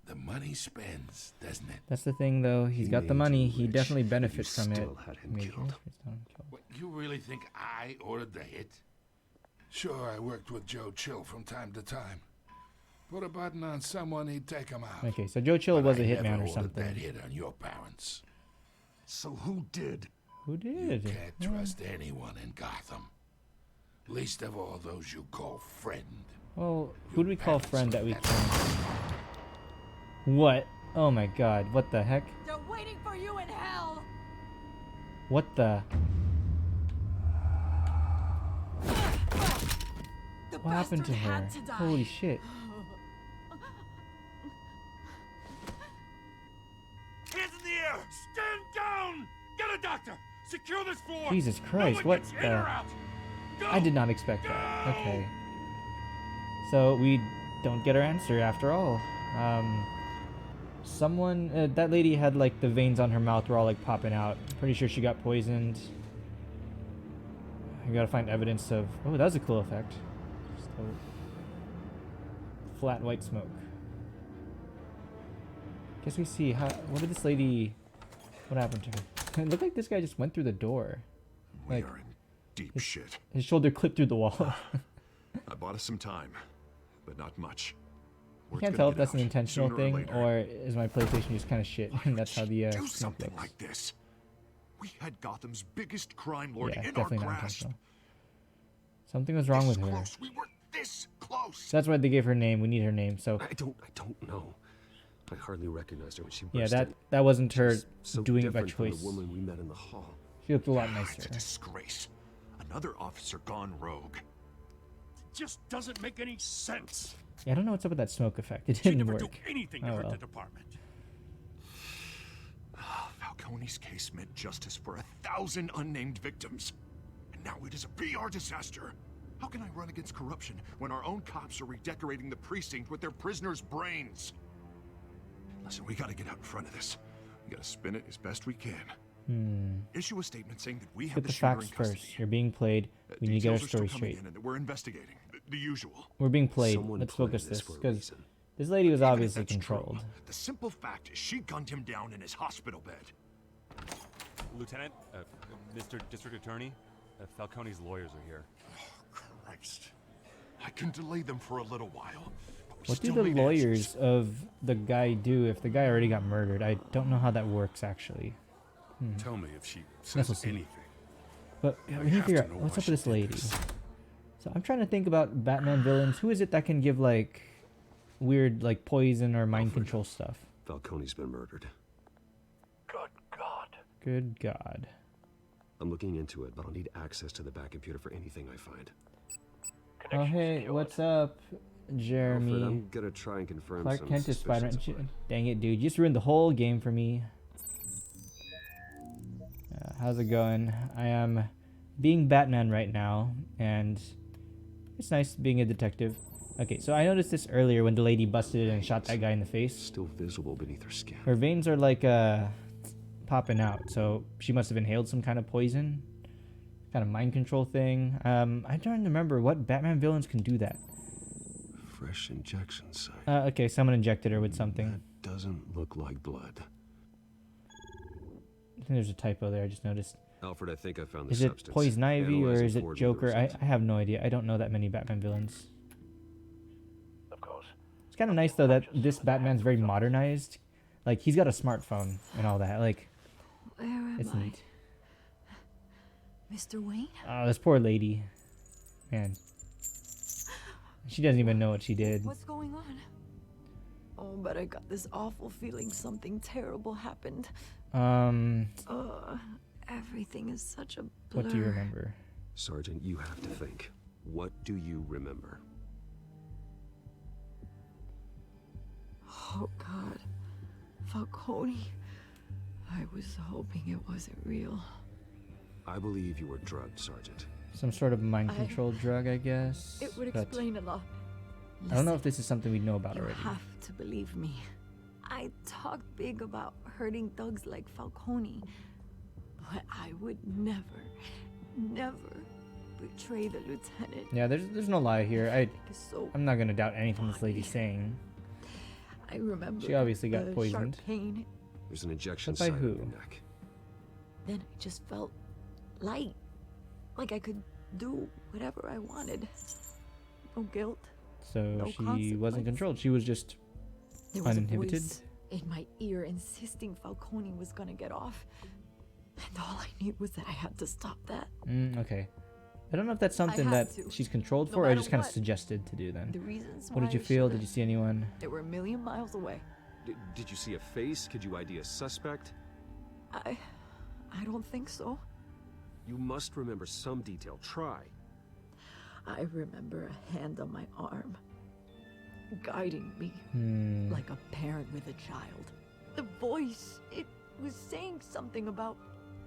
Speaker 5: the money spends, doesn't it?
Speaker 1: That's the thing, though. He's got the
Speaker 7: made
Speaker 1: money.
Speaker 7: you
Speaker 1: He
Speaker 7: rich,
Speaker 1: definitely
Speaker 7: but you
Speaker 1: benefits from it.
Speaker 7: still had him killed.
Speaker 5: What, you really think I ordered the hit? Sure, I worked with Joe Chill from time to time. Put a button on someone, he'd take him out.
Speaker 1: Okay, so Joe Chill
Speaker 5: But
Speaker 1: was a
Speaker 5: I
Speaker 1: hitman
Speaker 5: never
Speaker 1: or
Speaker 5: ordered
Speaker 1: something.
Speaker 5: that hit on your parents.
Speaker 7: So who did?
Speaker 1: Who
Speaker 5: You
Speaker 1: did?
Speaker 5: can't trust anyone in Gotham. Least of all those you call friend.
Speaker 1: Well, who do we call friend that we can? What? Oh my god, what the heck?
Speaker 9: They're waiting for you in hell!
Speaker 1: What the?
Speaker 9: The
Speaker 1: What happened to
Speaker 9: bastard
Speaker 1: her?
Speaker 9: had to die.
Speaker 1: Holy shit.
Speaker 8: Hands in the air! Stand down! Get a doctor! Secure this floor!
Speaker 1: Jesus
Speaker 8: No
Speaker 1: Christ,
Speaker 8: one
Speaker 1: what
Speaker 8: gets
Speaker 1: the-
Speaker 8: in or out! Go!
Speaker 1: I did not expect that. Okay. So we don't get our answer after all. Someone, that lady had like the veins on her mouth were all like popping out. Pretty sure she got poisoned. We gotta find evidence of. Oh, that was a cool effect. Just a flat white smoke. Guess we see how. What did this lady? What happened to her? It looked like this guy just went through the door.
Speaker 3: We
Speaker 1: Like,
Speaker 3: are in deep shit.
Speaker 1: his shoulder clipped through the wall.
Speaker 3: I bought us some time, but not much.
Speaker 1: I
Speaker 3: Word's
Speaker 1: can't
Speaker 3: gonna
Speaker 1: tell if
Speaker 3: get
Speaker 1: that's an
Speaker 3: out,
Speaker 1: intentional
Speaker 3: sooner
Speaker 1: thing
Speaker 3: later.
Speaker 1: or is my PlayStation just kind of shit,
Speaker 3: Why
Speaker 1: and
Speaker 3: would
Speaker 1: that's how
Speaker 3: she
Speaker 1: the
Speaker 3: do
Speaker 1: smoke
Speaker 3: something
Speaker 1: looks.
Speaker 3: like this. We had Gotham's biggest crime lord
Speaker 1: Yeah,
Speaker 3: in our
Speaker 1: definitely not
Speaker 3: grasp.
Speaker 1: intentional. Something was wrong
Speaker 3: This
Speaker 1: with her.
Speaker 3: close. We were this close.
Speaker 1: So that's why they gave her name. We need her name. So
Speaker 7: I don't know. I hardly recognized her when she burst
Speaker 1: yeah,
Speaker 7: in.
Speaker 1: that wasn't her
Speaker 7: She's so
Speaker 1: doing it by
Speaker 7: different from
Speaker 1: choice.
Speaker 7: the woman we met in the hall.
Speaker 1: She looked a lot
Speaker 3: It's
Speaker 1: nicer.
Speaker 3: a disgrace. Another officer gone rogue.
Speaker 8: It just doesn't make any sense.
Speaker 1: Yeah, I don't know what's up with that smoke effect. It
Speaker 8: She
Speaker 1: didn't
Speaker 8: never do
Speaker 1: work.
Speaker 8: anything to
Speaker 1: Oh,
Speaker 8: hurt
Speaker 1: well.
Speaker 8: the department.
Speaker 3: Falcone's case meant justice for 1,000 unnamed victims. And now it is a PR disaster. How can I run against corruption when our own cops are redecorating the precinct with their prisoners' brains? Listen, we gotta get out in front of this. We gotta spin it as best we can. Issue a statement saying that we have
Speaker 1: Get
Speaker 3: the
Speaker 1: the
Speaker 3: shooter
Speaker 1: facts
Speaker 3: in custody.
Speaker 1: first. You're being played. We need to get our
Speaker 3: Details are still
Speaker 1: story
Speaker 3: coming
Speaker 1: straight.
Speaker 3: in and that we're investigating. The usual.
Speaker 1: We're being played.
Speaker 7: Someone
Speaker 1: Let's
Speaker 7: planned
Speaker 1: focus this
Speaker 7: for a
Speaker 1: because
Speaker 7: reason.
Speaker 1: this lady was
Speaker 3: Even if
Speaker 1: obviously
Speaker 3: that's true,
Speaker 1: controlled.
Speaker 3: the simple fact is she gunned him down in his hospital bed.
Speaker 10: Lieutenant, Mr. District Attorney, Falcone's lawyers are here.
Speaker 3: Christ. I can delay them for a little while. But we
Speaker 1: What do
Speaker 3: still
Speaker 1: the
Speaker 3: need
Speaker 1: lawyers
Speaker 3: answers.
Speaker 1: of the guy do if the guy already got murdered? I don't know how that works actually.
Speaker 8: Tell me if she
Speaker 1: Guess
Speaker 8: says
Speaker 1: we'll see.
Speaker 8: anything.
Speaker 1: But
Speaker 5: I
Speaker 1: we need to
Speaker 5: have
Speaker 1: figure
Speaker 5: to
Speaker 1: out
Speaker 5: know
Speaker 1: what's
Speaker 5: why
Speaker 1: up
Speaker 5: she
Speaker 1: with this
Speaker 5: did
Speaker 1: lady.
Speaker 5: this.
Speaker 1: So I'm trying to think about Batman villains. Who is it that can give like weird like poison or mind control stuff?
Speaker 7: Falcone's been murdered.
Speaker 3: Good God.
Speaker 1: Good God.
Speaker 7: I'm looking into it, but I'll need access to the back computer for anything I find.
Speaker 1: Oh hey, what's up, Jeremy?
Speaker 7: Alfred, I'm gonna try and confirm
Speaker 1: Clark
Speaker 7: some
Speaker 1: Kent is Spider-Man.
Speaker 7: suspicions of mine.
Speaker 1: Dang it, dude! You just ruined the whole game for me. How's it going? I am being Batman right now, and it's nice being a detective. Okay, so I noticed this earlier when the lady busted in and shot that guy in the face.
Speaker 7: Still visible beneath her skin.
Speaker 1: Her veins are like popping out, so she must have inhaled some kind of poison, kind of mind control thing. I don't remember what Batman villains can do that.
Speaker 7: Fresh injection site.
Speaker 1: Okay, someone injected her with something.
Speaker 7: That doesn't look like blood.
Speaker 1: I think there's a typo there. I just noticed.
Speaker 7: Alfred, I think I found the
Speaker 1: Is it
Speaker 7: substance.
Speaker 1: Poison Ivy or
Speaker 7: Analyzing
Speaker 1: is it
Speaker 7: forward
Speaker 1: Joker?
Speaker 7: results.
Speaker 1: I have no idea. I don't know that many Batman villains.
Speaker 6: Of course.
Speaker 1: It's kind of nice though that this Batman's very modernized. Like he's got a smartphone and all that. Like
Speaker 9: Where am
Speaker 1: it's
Speaker 9: I?
Speaker 1: neat.
Speaker 9: Mr. Wayne?
Speaker 1: Oh, this poor lady. Man. She doesn't even know what she did.
Speaker 9: What's going on? Oh, but I got this awful feeling something terrible happened. Everything is such a blur.
Speaker 1: What do you remember?
Speaker 7: Sergeant, you have to think. What do you remember?
Speaker 9: Oh, God. Falcone. I was hoping it wasn't real.
Speaker 7: I believe you were drugged, Sergeant.
Speaker 1: Some sort of mind control drug, I guess.
Speaker 9: It would
Speaker 1: but
Speaker 9: explain a lot.
Speaker 1: I don't know if this is something we know about
Speaker 9: You
Speaker 1: already.
Speaker 9: have to believe me. I talk big about hurting thugs like Falcone, but I would never betray the lieutenant.
Speaker 1: Yeah, there's no lie here.
Speaker 9: So
Speaker 1: I'm not gonna doubt anything this lady's saying.
Speaker 9: I remember
Speaker 1: She obviously got
Speaker 9: the
Speaker 1: poisoned.
Speaker 9: sharp pain.
Speaker 7: There's an injection
Speaker 1: But by
Speaker 7: site
Speaker 1: who?
Speaker 7: on your neck.
Speaker 9: Then I just felt light, like I could do whatever I wanted. No guilt.
Speaker 1: So
Speaker 9: No
Speaker 1: she
Speaker 9: consequence.
Speaker 1: wasn't controlled. She was just
Speaker 9: There was
Speaker 1: uninhibited.
Speaker 9: a voice in my ear insisting Falcone was gonna get off. And all I knew was that I had to stop that.
Speaker 1: Okay. I don't know if that's something
Speaker 9: had
Speaker 1: that
Speaker 9: to.
Speaker 1: she's controlled
Speaker 9: No
Speaker 1: for or
Speaker 9: matter
Speaker 1: just kind of
Speaker 9: what.
Speaker 1: suggested to do then.
Speaker 9: The reasons
Speaker 1: What
Speaker 9: why
Speaker 1: did you
Speaker 9: I
Speaker 1: feel? Did
Speaker 9: should've-
Speaker 1: you see anyone?
Speaker 9: They were a million miles away.
Speaker 7: Did you see a face? Could you ID a suspect?
Speaker 9: I don't think so.
Speaker 7: You must remember some detail. Try.
Speaker 9: I remember a hand on my arm, guiding me like a parent with a child. The voice, it was saying something about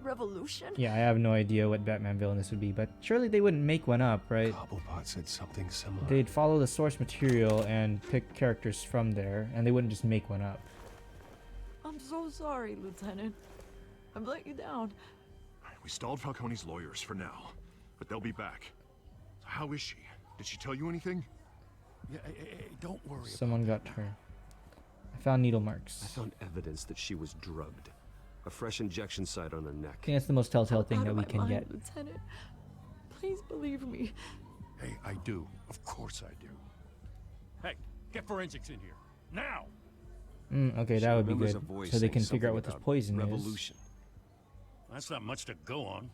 Speaker 9: revolution.
Speaker 1: Yeah, I have no idea what Batman villain this would be, but surely they wouldn't make one up, right?
Speaker 7: Cobblepot said something similar.
Speaker 1: They'd follow the source material and pick characters from there, and they wouldn't just make one up.
Speaker 9: I'm so sorry, Lieutenant. I've let you down.
Speaker 3: We stalled Falcone's lawyers for now, but they'll be back. So how is she? Did she tell you anything?
Speaker 8: Yeah, hey, don't worry.
Speaker 1: Someone got her. I found needle marks.
Speaker 7: I found evidence that she was drugged. A fresh injection site on her neck.
Speaker 1: I think that's the most telltale thing
Speaker 9: Out
Speaker 1: that
Speaker 9: of
Speaker 1: we
Speaker 9: my
Speaker 1: can
Speaker 9: mind,
Speaker 1: get.
Speaker 9: Lieutenant. Please believe me.
Speaker 8: Hey, I do. Of course I do. Hey, get forensics in here. Now!
Speaker 1: Okay,
Speaker 7: She
Speaker 1: that would be
Speaker 7: remembers
Speaker 1: good.
Speaker 7: a voice
Speaker 1: So they
Speaker 7: saying
Speaker 1: can figure out
Speaker 7: something
Speaker 1: what this
Speaker 7: about
Speaker 1: poison
Speaker 7: revolution.
Speaker 8: That's not much to go on.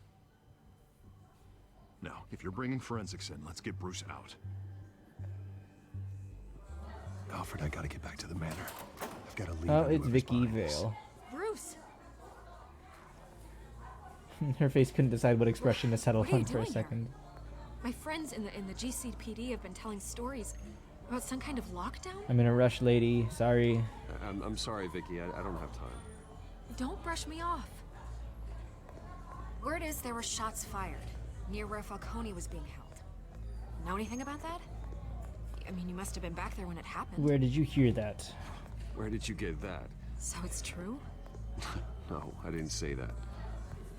Speaker 3: Now, if you're bringing forensics in, let's get Bruce out.
Speaker 11: Alfred, I gotta get back to the manor. I've gotta leave.
Speaker 1: is. Oh,
Speaker 11: and
Speaker 1: it's
Speaker 11: whoever's
Speaker 1: Vicky
Speaker 11: behind this.
Speaker 1: Vale.
Speaker 4: Bruce,
Speaker 1: Her face couldn't decide what expression to settle
Speaker 4: what are you
Speaker 1: on for a
Speaker 4: doing here?
Speaker 1: second.
Speaker 4: my friends in the GCPD have been telling stories about some kind of lockdown.
Speaker 1: I'm in a rush, lady. Sorry.
Speaker 7: I'm sorry, Vicky. I don't have time.
Speaker 4: Don't brush me off. Word is there were shots fired near where Falcone was being held. Know anything about that? I mean, you must have been back there when it happened.
Speaker 1: Where did you hear that?
Speaker 7: Where did you get that?
Speaker 4: So it's true?
Speaker 7: No, I didn't say that.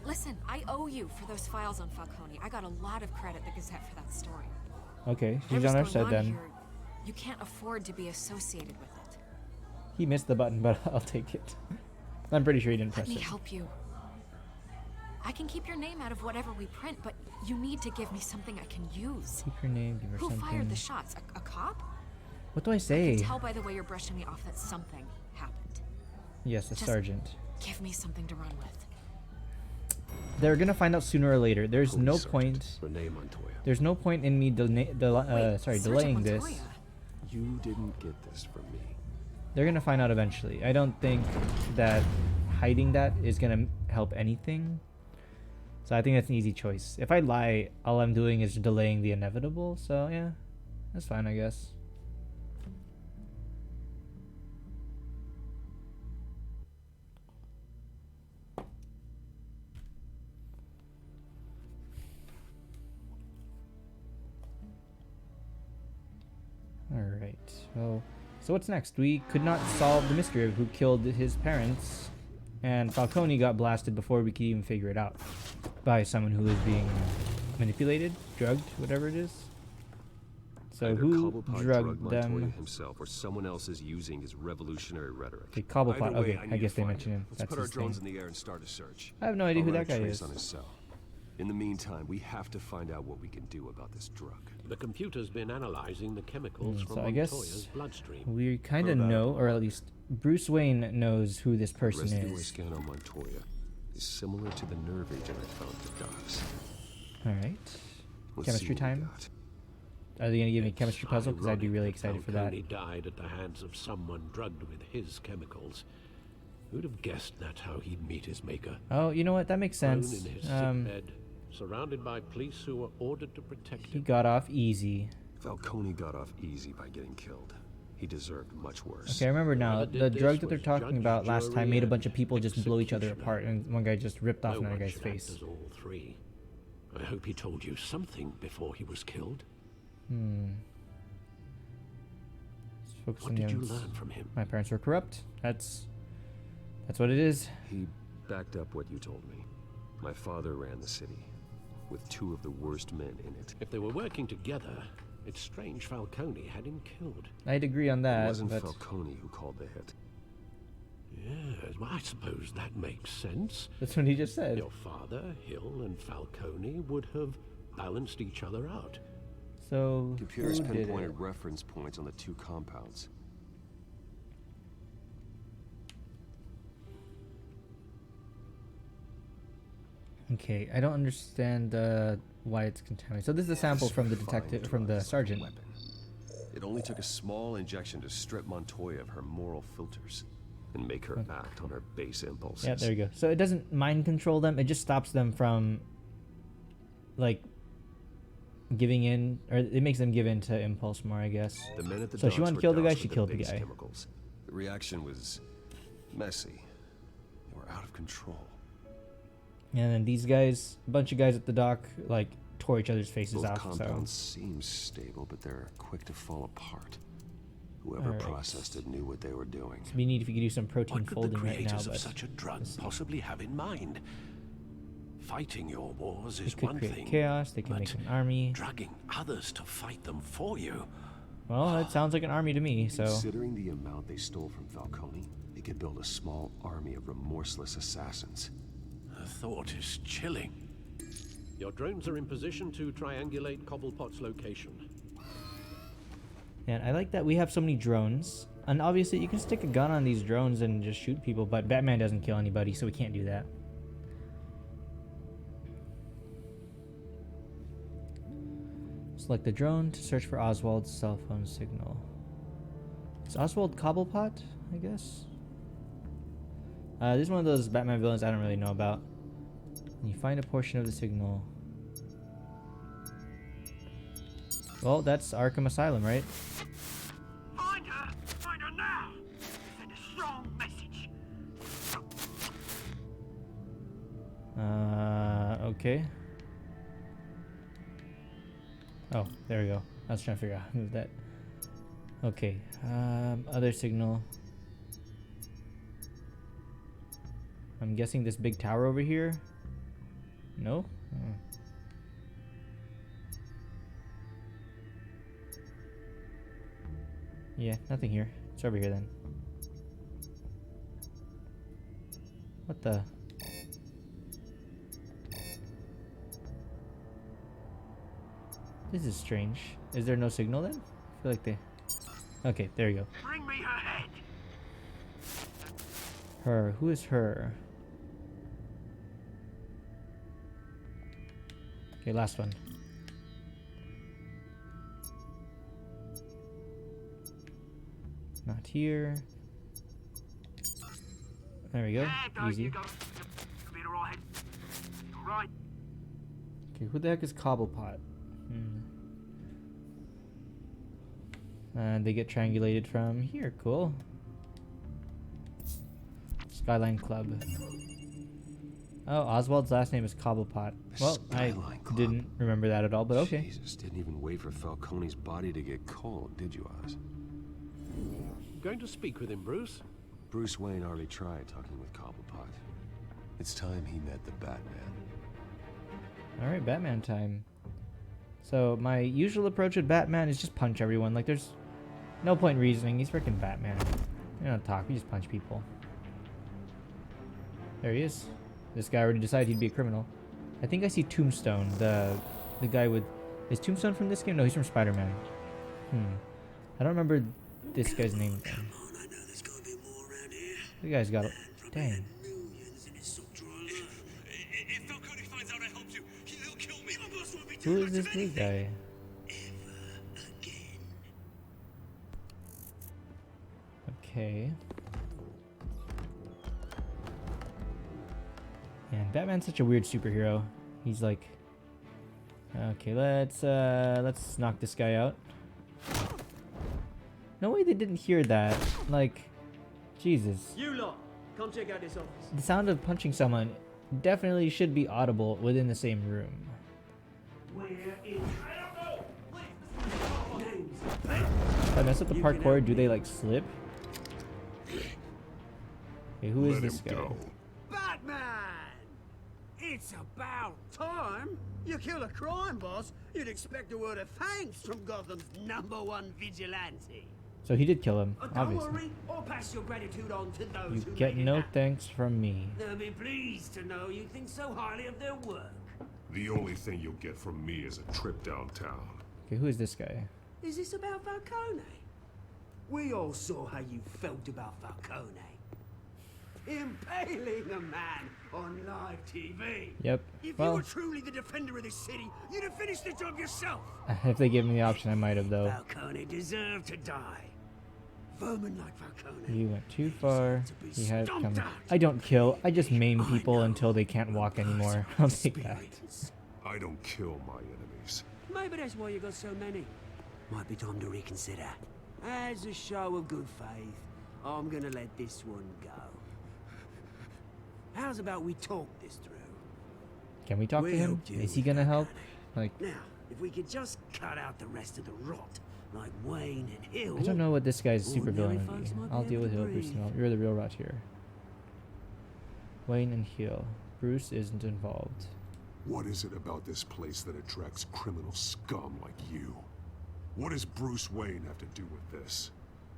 Speaker 4: Listen, I owe you for those files on Falcone. I got a lot of credit at the Gazette for that story.
Speaker 1: Okay, she's
Speaker 4: Whatever's
Speaker 1: on our
Speaker 4: going
Speaker 1: side
Speaker 4: on
Speaker 1: then.
Speaker 4: here, you can't afford to be associated with it.
Speaker 1: He missed the button, but I'll take it. I'm pretty sure he didn't
Speaker 4: Let
Speaker 1: press
Speaker 4: me
Speaker 1: it.
Speaker 4: help you. I can keep your name out of whatever we print, but you need to give me something I can use.
Speaker 1: Keep your name, give her
Speaker 4: Who
Speaker 1: something.
Speaker 4: fired the shots? A cop?
Speaker 1: What do I
Speaker 4: I
Speaker 1: say?
Speaker 4: can tell by the way you're brushing me off that something happened.
Speaker 1: Yes, a
Speaker 4: Just
Speaker 1: sergeant.
Speaker 4: Give me something to run with.
Speaker 1: They're gonna find out sooner or later. There's
Speaker 7: Police
Speaker 1: no
Speaker 7: sergeant
Speaker 1: point.
Speaker 7: Renee Montoya.
Speaker 1: There's no point in me
Speaker 4: Wait, Sergeant
Speaker 1: delaying this.
Speaker 4: Montoya.
Speaker 7: You didn't get this from me.
Speaker 1: They're gonna find out eventually. I don't think that hiding that is gonna help anything. So I think that's an easy choice. If I lie, all I'm doing is delaying the inevitable. So yeah, that's fine, I guess. Alright, well, so what's next? We could not solve the mystery of who killed his parents, and Falcone got blasted before we could even figure it out by someone who is being manipulated, drugged, whatever it is. So
Speaker 7: Either
Speaker 1: who
Speaker 7: Cobblepot
Speaker 1: drugged
Speaker 7: Montoya
Speaker 1: them?
Speaker 7: himself, or someone else is using his revolutionary rhetoric.
Speaker 1: Okay, Cobblepot.
Speaker 7: Either way,
Speaker 1: Okay, I
Speaker 7: need
Speaker 1: guess
Speaker 7: to
Speaker 1: they
Speaker 7: find
Speaker 1: mentioned him.
Speaker 7: Let's
Speaker 1: That's
Speaker 7: put our
Speaker 1: his
Speaker 7: drones
Speaker 1: thing.
Speaker 7: in the air and start a search.
Speaker 1: I have no idea
Speaker 7: I'll
Speaker 1: who
Speaker 7: run
Speaker 1: that guy
Speaker 7: a trace
Speaker 1: is.
Speaker 7: on his cell. In the meantime, we have to find out what we can do about this drug.
Speaker 6: The computer's been analyzing the chemicals from
Speaker 1: So I
Speaker 6: Montoya's
Speaker 1: guess
Speaker 6: bloodstream.
Speaker 1: we kind of know, or at least Bruce Wayne knows who this person
Speaker 7: Residue I
Speaker 1: is.
Speaker 7: scan on Montoya is similar to the nerve agent I found at the docks.
Speaker 1: All right.
Speaker 7: Let's
Speaker 1: Chemistry
Speaker 7: see what we
Speaker 1: time.
Speaker 7: got.
Speaker 1: Are they gonna give me a chemistry puzzle? Because I'd be
Speaker 6: Ironic
Speaker 1: really
Speaker 6: that
Speaker 1: excited for that.
Speaker 6: Falcone died at the hands of someone drugged with his chemicals. Who'd have guessed that's how he'd meet his maker?
Speaker 1: Oh, you know what? That makes
Speaker 6: Prone
Speaker 1: sense.
Speaker 6: in his sick bed, surrounded by police who were ordered to protect
Speaker 1: He
Speaker 6: him.
Speaker 1: got off easy.
Speaker 7: Falcone got off easy by getting killed. He deserved much worse.
Speaker 1: Okay, I remember now.
Speaker 6: Whoever did
Speaker 1: The
Speaker 6: this
Speaker 1: drug that they're
Speaker 6: was
Speaker 1: talking
Speaker 6: judge,
Speaker 1: about last time
Speaker 6: jury,
Speaker 1: made a
Speaker 6: and
Speaker 1: bunch of people just blow each other
Speaker 6: executioner.
Speaker 1: apart, and one guy just ripped off
Speaker 6: No
Speaker 1: another
Speaker 6: one
Speaker 1: guy's
Speaker 6: should act
Speaker 1: face.
Speaker 6: as all three. I hope he told you something before he was killed.
Speaker 1: Let's focus
Speaker 6: What
Speaker 1: on the
Speaker 6: did you
Speaker 1: evidence.
Speaker 6: learn from him?
Speaker 1: My parents were corrupt. That's what it is.
Speaker 7: He backed up what you told me. My father ran the city, with two of the worst men in it.
Speaker 6: If they were working together, it's strange Falcone had him killed.
Speaker 1: I'd agree on
Speaker 7: It
Speaker 1: that,
Speaker 7: wasn't
Speaker 1: but
Speaker 7: Falcone who called the hit.
Speaker 6: Yes, well, I suppose that makes sense.
Speaker 1: that's what he just said.
Speaker 6: Your father, Hill, and Falcone would have balanced each other out.
Speaker 1: So
Speaker 7: Computers
Speaker 1: who did it?
Speaker 7: pinpointed reference points on the two compounds.
Speaker 1: Okay, I don't understand why it's contaminated. So this is a sample from the detective, from the sergeant.
Speaker 7: Weapon. It only took a small injection to strip Montoya of her moral filters and make her act on her base impulses.
Speaker 1: Yeah, there you go. So it doesn't mind control them. It just stops them from, like, giving in, or it makes them give in to impulse more, I guess.
Speaker 7: The men at the
Speaker 1: So she
Speaker 7: docks
Speaker 1: wanted to
Speaker 7: were
Speaker 1: kill the guy.
Speaker 7: doused
Speaker 1: She
Speaker 7: with
Speaker 1: killed the
Speaker 7: base
Speaker 1: guy.
Speaker 7: Chemicals. The reaction was messy. They were out of control.
Speaker 1: And then these guys, a bunch of guys at the dock, like, tore each other's faces
Speaker 7: Both
Speaker 1: off.
Speaker 7: compounds
Speaker 1: So
Speaker 7: seem stable, but they're quick to fall apart. Whoever
Speaker 1: Alright.
Speaker 7: processed it knew what they were doing.
Speaker 1: it'd be neat if you could do some protein
Speaker 6: What could the
Speaker 1: folding right now,
Speaker 6: creators of
Speaker 1: but
Speaker 6: such a drug
Speaker 1: let's see.
Speaker 6: possibly have in mind? Fighting your wars
Speaker 1: They
Speaker 6: is
Speaker 1: could
Speaker 6: one
Speaker 1: create
Speaker 6: thing.
Speaker 1: chaos. They can
Speaker 6: but
Speaker 1: make an army.
Speaker 6: drugging others to fight them for you.
Speaker 1: Well, that sounds like an army to me. So
Speaker 7: Considering the amount they stole from Falcone, they could build a small army of remorseless assassins.
Speaker 6: The thought is chilling. Your drones are in position to triangulate Cobblepot's location.
Speaker 1: and I like that we have so many drones. And obviously, you can stick a gun on these drones and just shoot people, but Batman doesn't kill anybody, so we can't do that. Select the drone to search for Oswald's cell phone signal. Is Oswald Cobblepot, I guess? This is one of those Batman villains I don't really know about. And you find a portion of the signal. Well, that's Arkham Asylum, right?
Speaker 2: Find her! Find her now! Send a strong message.
Speaker 1: Okay. Oh, there we go. I was trying to figure out how to move that. Okay, other signal. I'm guessing this big tower over here? No? Oh. Yeah, nothing here. It's over here then. What the? This is strange. Is there no signal then? I feel like they... Okay, there you go.
Speaker 2: Bring me her head.
Speaker 1: Her. Who is her? Okay, last one. Not here. There we go.
Speaker 2: Yeah, don't
Speaker 1: Easy.
Speaker 2: you go. You'll be alright. Alright.
Speaker 1: Okay, who the heck is Cobblepot? And they get triangulated from here. Cool. Skyline Club. Oh, Oswald's last name is Cobblepot. Well, I
Speaker 7: Skyline Club.
Speaker 1: didn't remember that at all, but okay.
Speaker 7: Jesus, didn't even wait for Falcone's body to get cold, did you, Oz?
Speaker 6: Going to speak with him, Bruce?
Speaker 7: Bruce Wayne already tried talking with Cobblepot. It's time he met the Batman.
Speaker 1: Alright, Batman time. So my usual approach with Batman is just punch everyone. Like there's no point in reasoning. He's freaking Batman. You don't talk. You just punch people. There he is. This guy already decided he'd be a criminal. I think I see Tombstone, the guy with... Is Tombstone from this game? No, he's from Spider-Man. I don't remember this guy's name. The guy's got... Dang. Who is this new guy? Okay. Man, Batman's such a weird superhero. He's like... Okay, let's knock this guy out. No way they didn't hear that. Like, Jesus.
Speaker 2: You lot, come check out this office.
Speaker 1: The sound of punching someone definitely should be audible within the same room. If I mess up the parkour, do they like slip? Okay, who is this guy?
Speaker 2: Batman! It's about time. You kill a crime boss, you'd expect a word of thanks from Gotham's #1 vigilante.
Speaker 1: So he did kill him,
Speaker 2: Don't
Speaker 1: obviously.
Speaker 2: worry, I'll pass your gratitude on to those
Speaker 1: You
Speaker 2: who
Speaker 1: get
Speaker 2: made it
Speaker 1: no
Speaker 2: happen.
Speaker 1: thanks from me.
Speaker 2: They'll be pleased to know you think so highly of their work.
Speaker 11: The only thing you'll get from me is a trip downtown.
Speaker 1: Okay, who is this guy?
Speaker 2: Is this about Falcone? We all saw how you felt about Falcone. Impaling a man on live TV.
Speaker 1: Yep.
Speaker 2: If you
Speaker 1: Well,
Speaker 2: were truly the defender of this city, you'd have finished the job yourself.
Speaker 1: if they gave me the option, I might have, though.
Speaker 2: Falcone deserved to die. Vermin like Falcone.
Speaker 1: He went too far. He had come.
Speaker 2: stomped out.
Speaker 1: I don't kill. I just maim people until they can't walk anymore. I'll take that.
Speaker 11: I don't kill my enemies.
Speaker 2: Maybe that's why you got so many. Might be time to reconsider. As a show of good faith, I'm gonna let this one go. How's about we talk this through?
Speaker 1: Can we talk to
Speaker 2: We
Speaker 1: him?
Speaker 2: helped you
Speaker 1: Is he
Speaker 2: with
Speaker 1: gonna
Speaker 2: that,
Speaker 1: help?
Speaker 2: Connie.
Speaker 1: Like,
Speaker 2: Now, if we could just cut out the rest of the rot, like Wayne and Hill.
Speaker 1: I don't know what this guy's super
Speaker 2: ordinary
Speaker 1: villain would be.
Speaker 2: folks might be
Speaker 1: I'll deal
Speaker 2: able
Speaker 1: with
Speaker 2: to
Speaker 1: Hill,
Speaker 2: breathe.
Speaker 1: Bruce, and you're the real rot here. Wayne and Hill. Bruce isn't involved.
Speaker 11: What is it about this place that attracts criminal scum like you? What does Bruce Wayne have to do with this?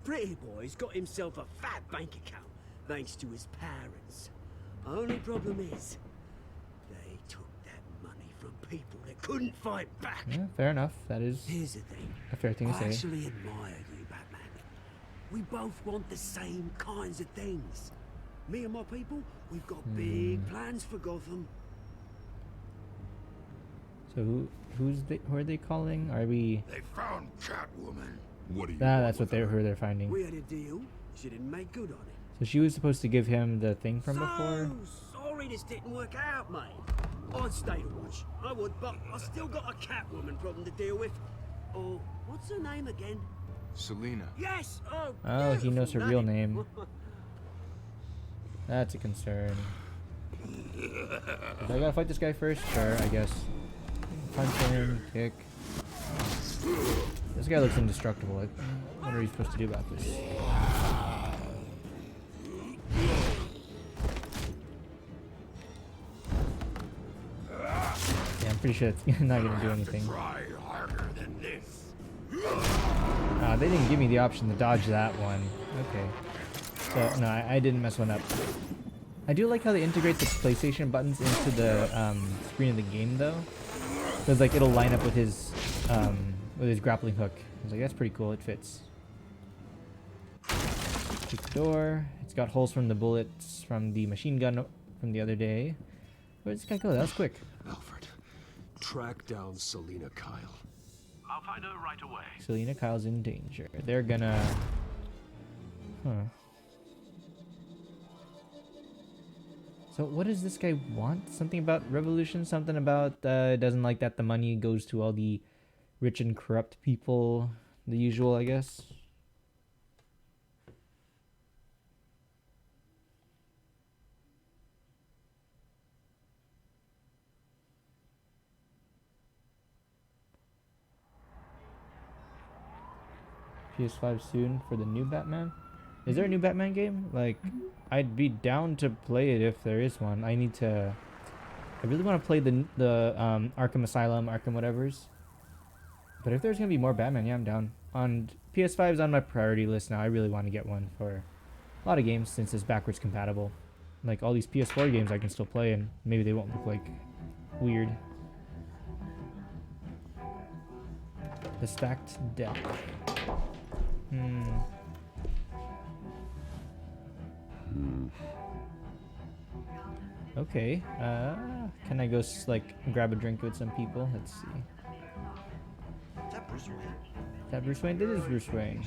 Speaker 2: Pretty boy's got himself a fat bank account, thanks to his parents. Only problem is, they took that money from people that couldn't fight back.
Speaker 1: Yeah, fair enough. That is
Speaker 2: Here's the thing.
Speaker 1: a fair thing to
Speaker 2: I
Speaker 1: say.
Speaker 2: actually admire you, Batman. We both want the same kinds of things. Me and my people, we've got big plans for Gotham.
Speaker 1: So who are they calling? Are we?
Speaker 5: They found Catwoman.
Speaker 11: What do you
Speaker 1: That's what who they're finding.
Speaker 2: We had a deal. She didn't make good on it.
Speaker 1: So she was supposed to give him the thing from
Speaker 2: so
Speaker 1: before.
Speaker 2: sorry this didn't work out, mate. I'd stay to watch. I would, but I still got a Catwoman problem to deal with. Oh, what's her name again?
Speaker 10: Selena.
Speaker 2: Yes. Oh.
Speaker 1: Oh, he knows her real
Speaker 2: beautiful
Speaker 1: name. That's a concern. Do I gotta fight this guy first? Sure, I guess. Punch him, kick. This guy looks indestructible. Like, what are you supposed to do about this? Yeah, I'm pretty sure it's not gonna do anything.
Speaker 5: Try harder than this.
Speaker 1: They didn't give me the option to dodge that one. Okay. So, no, I didn't mess one up. I do like how they integrate the PlayStation buttons into the screen of the game, though. Because, like, it'll line up with his grappling hook. I was like, that's pretty cool. It fits. Kick the door. It's got holes from the bullets from the machine gun from the other day. Where'd this guy go? That was quick.
Speaker 11: Alfred, track down Selena Kyle.
Speaker 6: I'll find her right away.
Speaker 1: Selena Kyle's in danger. They're gonna... Huh. So what does this guy want? Something about revolution? Something about doesn't like that the money goes to all the rich and corrupt people? The usual, I guess. PS5 soon for the new Batman? Is there a new Batman game? Like, I'd be down to play it if there is one. I really want to play the Arkham Asylum, Arkham whatevers. But if there's gonna be more Batman, yeah, I'm down. On PS5 is on my priority list now. I really want to get one for a lot of games since it's backwards compatible. Like all these PS4 games I can still play, and maybe they won't look like weird. The stacked deck. Okay. Can I go like grab a drink with some people? Let's see.
Speaker 2: Is that Bruce Wayne?
Speaker 1: Is that Bruce Wayne? That is Bruce Wayne.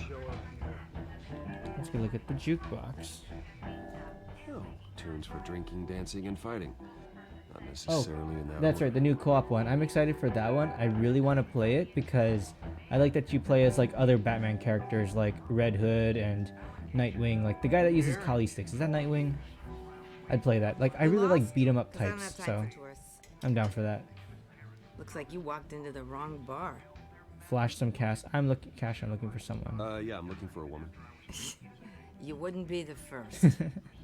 Speaker 1: Let's go look at the jukebox.
Speaker 7: Oh, tunes for drinking, dancing, and fighting. Not necessarily in that
Speaker 1: That's
Speaker 7: order.
Speaker 1: right, the new co-op one. I'm excited for that one. I really want to play it because I like that you play as like other Batman characters like Red Hood and Nightwing. Like the guy that uses Kali sticks. Is that Nightwing? I'd play that. Like I really like beat 'em up types, so I'm down for that.
Speaker 12: Looks like you walked into the wrong bar.
Speaker 1: Flash some cash. I'm looking for someone.
Speaker 7: Yeah, I'm looking for a woman.
Speaker 12: You wouldn't be the first.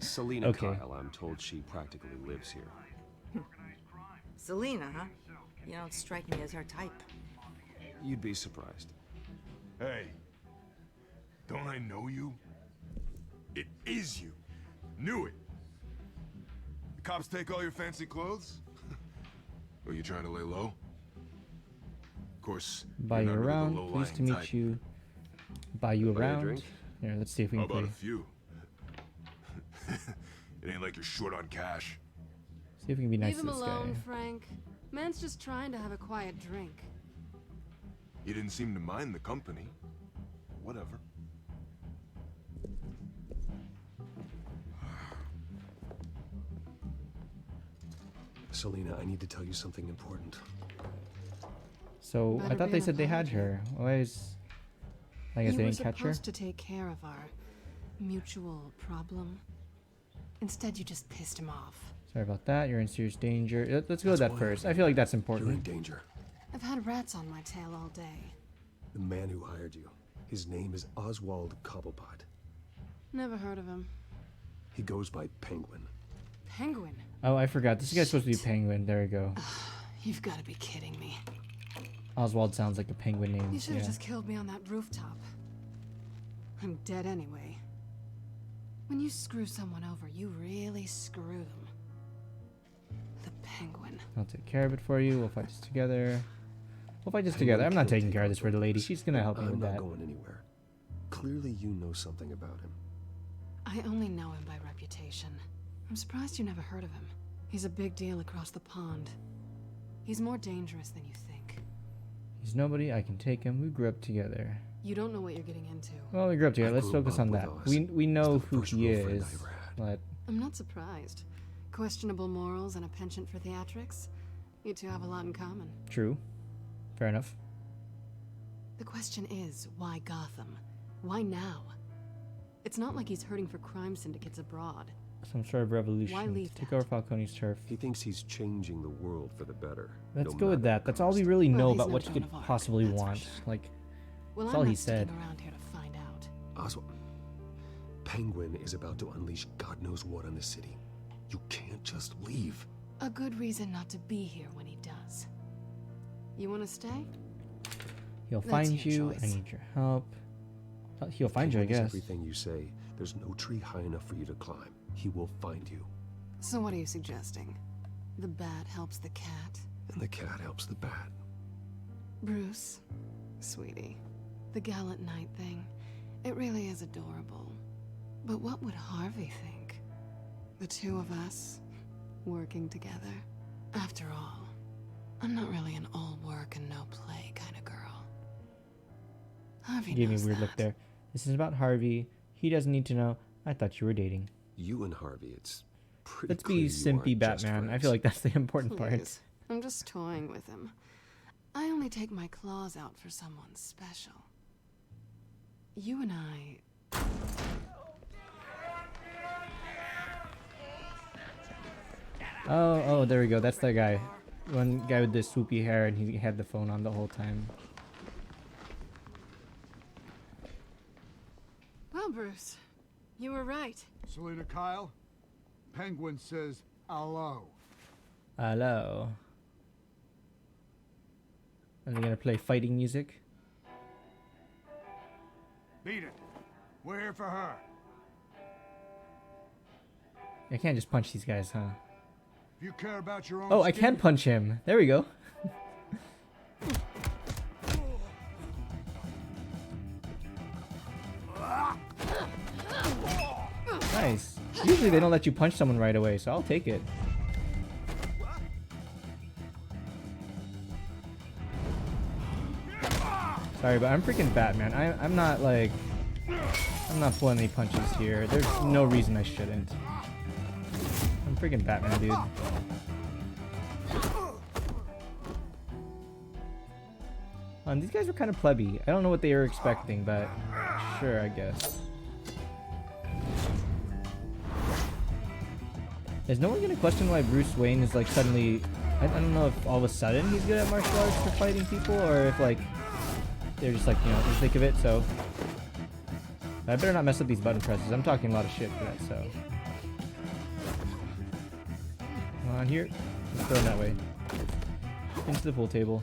Speaker 7: Selena
Speaker 1: Okay.
Speaker 7: Kyle, I'm told she practically lives here.
Speaker 12: Selena, huh? You don't strike me as her type.
Speaker 7: You'd be surprised.
Speaker 3: Hey, don't I know you? It is you. Knew it. The cops take all your fancy clothes? Are you trying to lay low? Of course.
Speaker 1: Buy you
Speaker 3: you're not really the
Speaker 1: around.
Speaker 3: low-lying
Speaker 1: Pleased to meet
Speaker 3: type.
Speaker 1: you. Buy you
Speaker 7: Buy you a
Speaker 1: around.
Speaker 7: drink?
Speaker 1: Here, let's see if we
Speaker 3: How
Speaker 1: can
Speaker 3: about
Speaker 1: play.
Speaker 3: a few? It ain't like you're short on cash.
Speaker 1: See if we can be nice
Speaker 13: Leave
Speaker 1: to
Speaker 13: him
Speaker 1: this
Speaker 13: alone,
Speaker 1: guy.
Speaker 13: Frank. Man's just trying to have a quiet drink.
Speaker 3: You didn't seem to mind the company. Whatever.
Speaker 7: Selena, I need to tell you something important.
Speaker 1: So I
Speaker 13: Better
Speaker 1: thought
Speaker 13: be
Speaker 1: they
Speaker 13: an
Speaker 1: said they had
Speaker 13: apology.
Speaker 1: her. Why is? I guess
Speaker 13: You
Speaker 1: they
Speaker 13: were
Speaker 1: didn't catch her.
Speaker 13: supposed to take care of our mutual problem. Instead, you just pissed him off.
Speaker 1: Sorry about that. You're in serious danger. Let's go with
Speaker 7: That's
Speaker 1: that
Speaker 7: why
Speaker 1: first. I feel like that's
Speaker 7: You're in
Speaker 1: important.
Speaker 7: danger.
Speaker 13: I've had rats on my tail all day.
Speaker 7: The man who hired you, his name is Oswald Cobblepot.
Speaker 13: Never heard of him.
Speaker 7: He goes by Penguin.
Speaker 13: Penguin?
Speaker 1: Oh, I forgot. This guy's supposed to be Penguin. There we go.
Speaker 13: You've got to be kidding me.
Speaker 1: Oswald sounds like a penguin name.
Speaker 13: You should have
Speaker 1: Yeah.
Speaker 13: just killed me on that rooftop. I'm dead anyway. When you screw someone over, you really screw them. The Penguin.
Speaker 1: I'll take care of it for you. We'll fight this together. We'll fight this
Speaker 7: Penguin
Speaker 1: together. I'm not
Speaker 7: can't
Speaker 1: taking
Speaker 7: take
Speaker 1: care of
Speaker 7: on
Speaker 1: this for the lady.
Speaker 7: Douglas.
Speaker 1: She's gonna help me
Speaker 7: I'm
Speaker 1: with
Speaker 7: not
Speaker 1: that.
Speaker 7: going anywhere. Clearly you know something about him.
Speaker 13: I only know him by reputation. I'm surprised you never heard of him. He's a big deal across the pond. He's more dangerous than you think.
Speaker 1: He's nobody. I can take him. We grew up together.
Speaker 13: You don't know what you're getting into.
Speaker 1: Well, we grew up together.
Speaker 7: I
Speaker 1: Let's
Speaker 7: grew
Speaker 1: focus
Speaker 7: up
Speaker 1: on
Speaker 7: with
Speaker 1: that.
Speaker 7: Oz.
Speaker 1: We know
Speaker 7: He's the
Speaker 1: who
Speaker 7: first
Speaker 1: he
Speaker 7: real friend I
Speaker 1: is,
Speaker 7: ever had.
Speaker 1: but
Speaker 13: I'm not surprised. Questionable morals and a penchant for theatrics. You two have a lot in common.
Speaker 1: true. Fair enough.
Speaker 13: The question is, why Gotham? Why now? It's not like he's hurting for crime syndicates abroad.
Speaker 1: Some sort of revolution.
Speaker 13: leave
Speaker 1: Take
Speaker 13: that?
Speaker 1: over Falcone's turf.
Speaker 7: He thinks he's changing the world for the better.
Speaker 1: Let's
Speaker 7: no
Speaker 1: go with
Speaker 7: matter
Speaker 1: that.
Speaker 7: the
Speaker 1: That's all we
Speaker 7: cost.
Speaker 1: really
Speaker 13: Well,
Speaker 1: know
Speaker 13: he's
Speaker 1: about
Speaker 13: no
Speaker 1: what he
Speaker 13: Joan
Speaker 1: could
Speaker 13: of Arc,
Speaker 1: possibly
Speaker 13: that's for
Speaker 1: want.
Speaker 13: sure.
Speaker 1: Like,
Speaker 13: Well,
Speaker 1: that's
Speaker 13: I'm
Speaker 1: all
Speaker 13: not
Speaker 1: he said.
Speaker 13: sticking around here to find out.
Speaker 7: Oswald, Penguin is about to unleash God knows what on the city. You can't just leave.
Speaker 13: A good reason not to be here when he does. You want to stay?
Speaker 1: He'll
Speaker 13: That's
Speaker 1: find
Speaker 13: your
Speaker 1: you. I
Speaker 13: choice.
Speaker 1: need your help. He'll find you, I
Speaker 7: Penguin is
Speaker 1: guess.
Speaker 7: everything you say. There's no tree high enough for you to climb. He will find you.
Speaker 13: So what are you suggesting? The bat helps the cat?
Speaker 7: And the cat helps the bat.
Speaker 13: Bruce, sweetie, the gallant knight thing, it really is adorable. But what would Harvey think? The two of us, working together? After all, I'm not really an all work and no play kind of girl. Harvey
Speaker 1: You gave me a
Speaker 13: knows
Speaker 1: weird
Speaker 13: that.
Speaker 1: look there. This is about Harvey. He doesn't need to know. I thought you were dating.
Speaker 7: You and Harvey, it's pretty
Speaker 1: Let's
Speaker 7: clear
Speaker 1: be
Speaker 7: you
Speaker 1: simpy
Speaker 7: aren't just
Speaker 1: Batman. I
Speaker 7: friends.
Speaker 1: feel like that's the important part.
Speaker 13: Please, I'm just toying with him. I only take my claws out for someone special. You and I...
Speaker 1: Oh, there we go. That's the guy. One guy with the swoopy hair, and he had the phone on the whole time.
Speaker 13: Well, Bruce, you were right.
Speaker 14: Selena Kyle, Penguin says hello.
Speaker 1: Hello. Are they gonna play fighting music?
Speaker 14: Beat it. We're here for her.
Speaker 1: I can't just punch these guys, huh?
Speaker 14: If you care about your own
Speaker 1: Oh, I
Speaker 14: skin,
Speaker 1: can punch him. There we go. Nice. Usually they don't let you punch someone right away, so I'll take it. Sorry, but I'm freaking Batman. I'm not like... I'm not pulling any punches here. There's no reason I shouldn't. I'm freaking Batman, dude. These guys were kind of plebby. I don't know what they were expecting, but sure, I guess. Is no one gonna question why Bruce Wayne is like suddenly... I don't know if all of a sudden he's good at martial arts for fighting people, or if like they're just like, you know, for the sake of it, so... I better not mess up these button presses. I'm talking a lot of shit for that, so... Come on, here. Let's throw them that way. Into the pool table.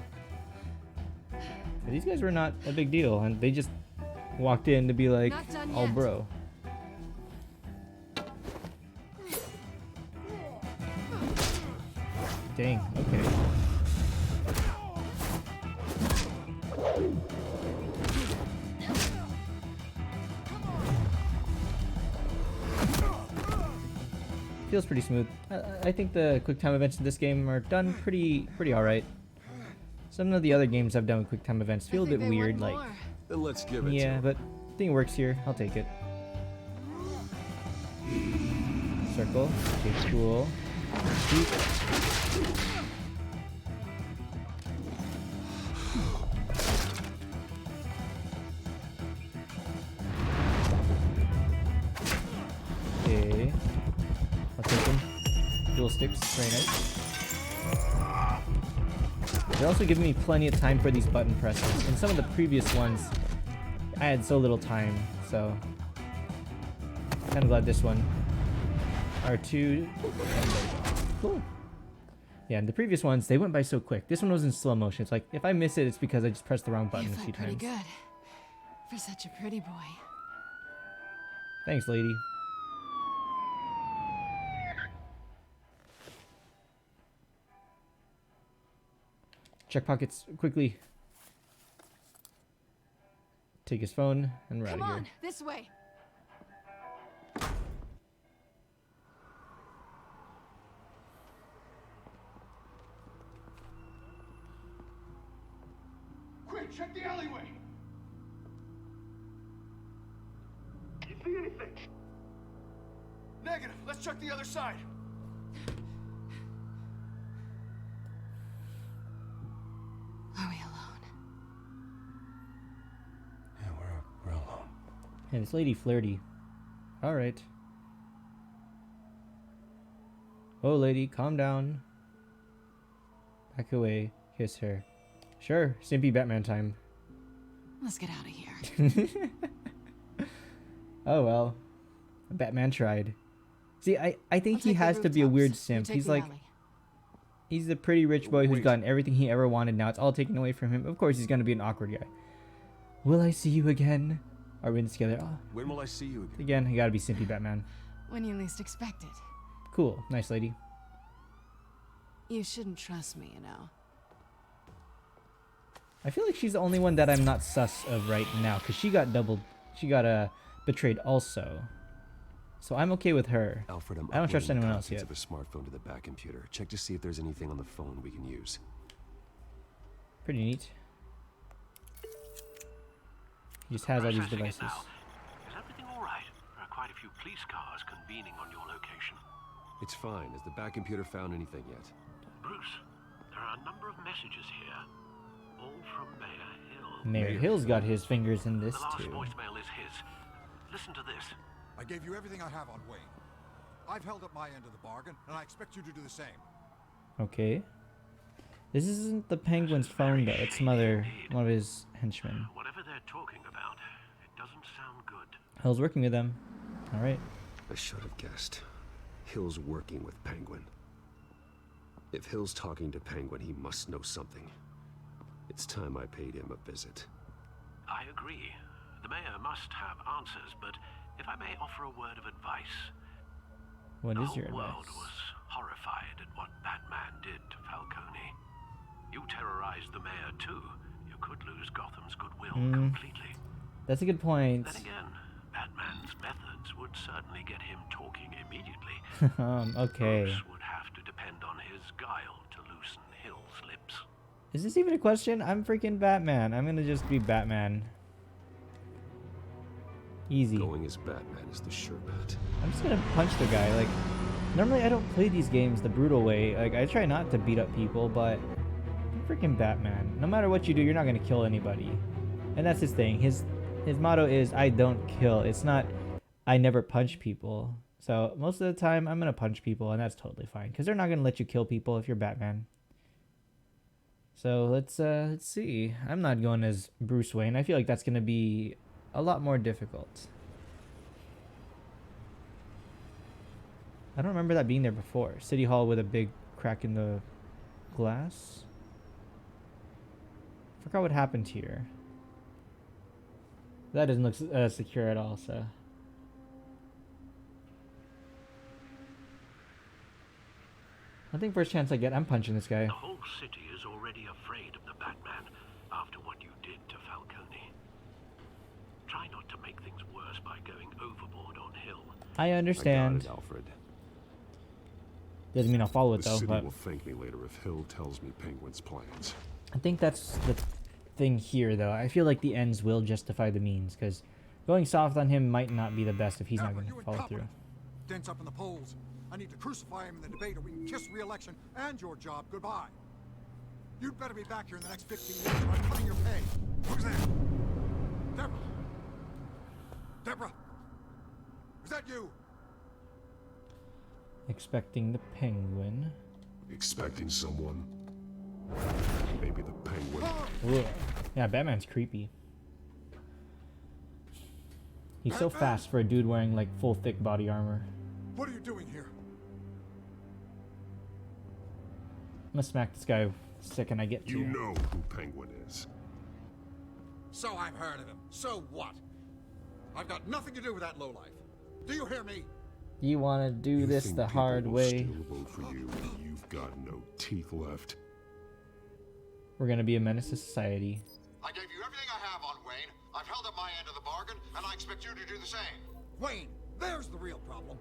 Speaker 1: But these guys were not a big deal, and they just walked in to be like, all bro. Dang, okay. Feels pretty smooth. I think the quick time events in this game are done pretty alright. Some of the other games I've done with quick time events feel a bit weird, like...
Speaker 7: Then let's give it
Speaker 1: yeah, but I think it works here. I'll take it. Circle. Okay, cool. Shoot. Okay. I'll take them. Dual sticks. Very nice. They're also giving me plenty of time for these button presses. In some of the previous ones, I had so little time, so... kind of glad this one. R2. Cool. Yeah, in the previous ones, they went by so quick. This one was in slow motion. It's like, if I miss it, it's because I just pressed the wrong button a few times.
Speaker 13: Pretty good. For such a pretty boy.
Speaker 1: Thanks, lady. Check pockets quickly. Take his phone and we're out of here.
Speaker 13: Come on, this way.
Speaker 14: Quick, check the alleyway.
Speaker 2: You see anything?
Speaker 14: Negative. Let's check the other side.
Speaker 13: Are we alone?
Speaker 7: Yeah, we're alone.
Speaker 1: Hey, this lady flirty. Alright. Oh, lady, calm down. Back away. Kiss her. Sure, Simpy Batman time.
Speaker 13: Let's get out of here.
Speaker 1: Oh well. Batman tried. See, I think he has to be a weird simp. He's like... He's a pretty rich boy who's gotten everything he ever wanted. Now it's all taken away from him. Of course he's gonna be an awkward guy. Will I see you again? Are we in this together? Oh.
Speaker 7: When will I see you again?
Speaker 1: Again, you gotta be Simpy Batman.
Speaker 13: When you least expect it.
Speaker 1: Cool. Nice lady.
Speaker 13: You shouldn't trust me, you know.
Speaker 1: I feel like she's the only one that I'm not sus of right now, because she got betrayed also. So I'm okay with her.
Speaker 7: Alfred,
Speaker 1: I don't trust anyone else yet.
Speaker 7: Of a smartphone to the back computer. Check to see if there's anything on the phone we can use.
Speaker 1: Pretty neat. He just has all these devices.
Speaker 6: Is everything all right? There are quite a few police cars convening on your location.
Speaker 7: It's fine. Has the back computer found anything yet?
Speaker 6: Bruce, there are a number of messages here, all from Mayor Hill.
Speaker 1: Mayor Hill's got his fingers in this
Speaker 6: The last
Speaker 1: too.
Speaker 6: voicemail is his. Listen to this.
Speaker 14: I gave you everything I have on Wayne. I've held up my end of the bargain, and I expect you to do the same.
Speaker 1: Okay. This isn't the Penguin's phone though. It's one of his henchmen.
Speaker 6: Whatever they're talking about, it doesn't sound good.
Speaker 1: Hill's working with them. All right.
Speaker 7: I should have guessed. Hill's working with Penguin. If Hill's talking to Penguin, he must know something. It's time I paid him a visit.
Speaker 6: I agree. The mayor must have answers, but if I may offer a word of advice.
Speaker 1: What is your
Speaker 6: The whole world
Speaker 1: advice?
Speaker 6: was horrified at what Batman did to Falcone. You terrorized the mayor too. You could lose Gotham's goodwill completely.
Speaker 1: That's a good point.
Speaker 6: Then again, Batman's methods would certainly get him talking immediately.
Speaker 1: Okay.
Speaker 6: Bruce would have to depend on his guile to loosen Hill's lips.
Speaker 1: Is this even a question? I'm freaking Batman. I'm gonna just be Batman. Easy.
Speaker 7: Going as Batman is the sure bet.
Speaker 1: I'm just gonna punch the guy. Like, normally I don't play these games the brutal way. Like, I try not to beat up people, but I'm freaking Batman. No matter what you do, you're not gonna kill anybody. And that's his thing. His motto is, I don't kill. It's not, I never punch people. So most of the time, I'm gonna punch people, and that's totally fine. Because they're not gonna let you kill people if you're Batman. So let's see. I'm not going as Bruce Wayne. I feel like that's gonna be a lot more difficult. I don't remember that being there before. City Hall with a big crack in the glass. Forgot what happened here. That doesn't look secure at all, so. I think first chance I get, I'm punching this guy.
Speaker 6: The whole city is already afraid of the Batman after what you did to Falcone. Try not to make things worse by going overboard on Hill.
Speaker 1: I understand.
Speaker 11: I got it, Alfred.
Speaker 1: Doesn't mean I'll follow it
Speaker 11: The
Speaker 1: though,
Speaker 11: city
Speaker 1: but
Speaker 11: will thank me later if Hill tells me Penguin's plans.
Speaker 1: I think that's the thing here though. I feel like the ends will justify the means, because going soft on him might not be the best if he's not going to follow through.
Speaker 14: Dents up in the polls. I need to crucify him in the debate, or we can kiss re-election and your job goodbye. You'd better be back here in the next 15 minutes, or I'm cutting your pay. Who's there? Deborah! Deborah! Is that you?
Speaker 1: Expecting the Penguin.
Speaker 11: Expecting someone? Maybe the Penguin.
Speaker 1: Ugh. Yeah, Batman's creepy. He's so fast for a dude wearing like full thick body armor.
Speaker 14: What are you doing here?
Speaker 1: I'm gonna smack this guy the second I get to
Speaker 11: You know who Penguin is.
Speaker 14: So I've heard of him. So what? I've got nothing to do with that lowlife. Do you hear me?
Speaker 1: You want to do this the hard way?
Speaker 11: Still vote for you when you've got no teeth left.
Speaker 1: We're gonna be a menace to society.
Speaker 14: I gave you everything I have on Wayne. I've held up my end of the bargain, and I expect you to do the same. Wayne, there's the real problem.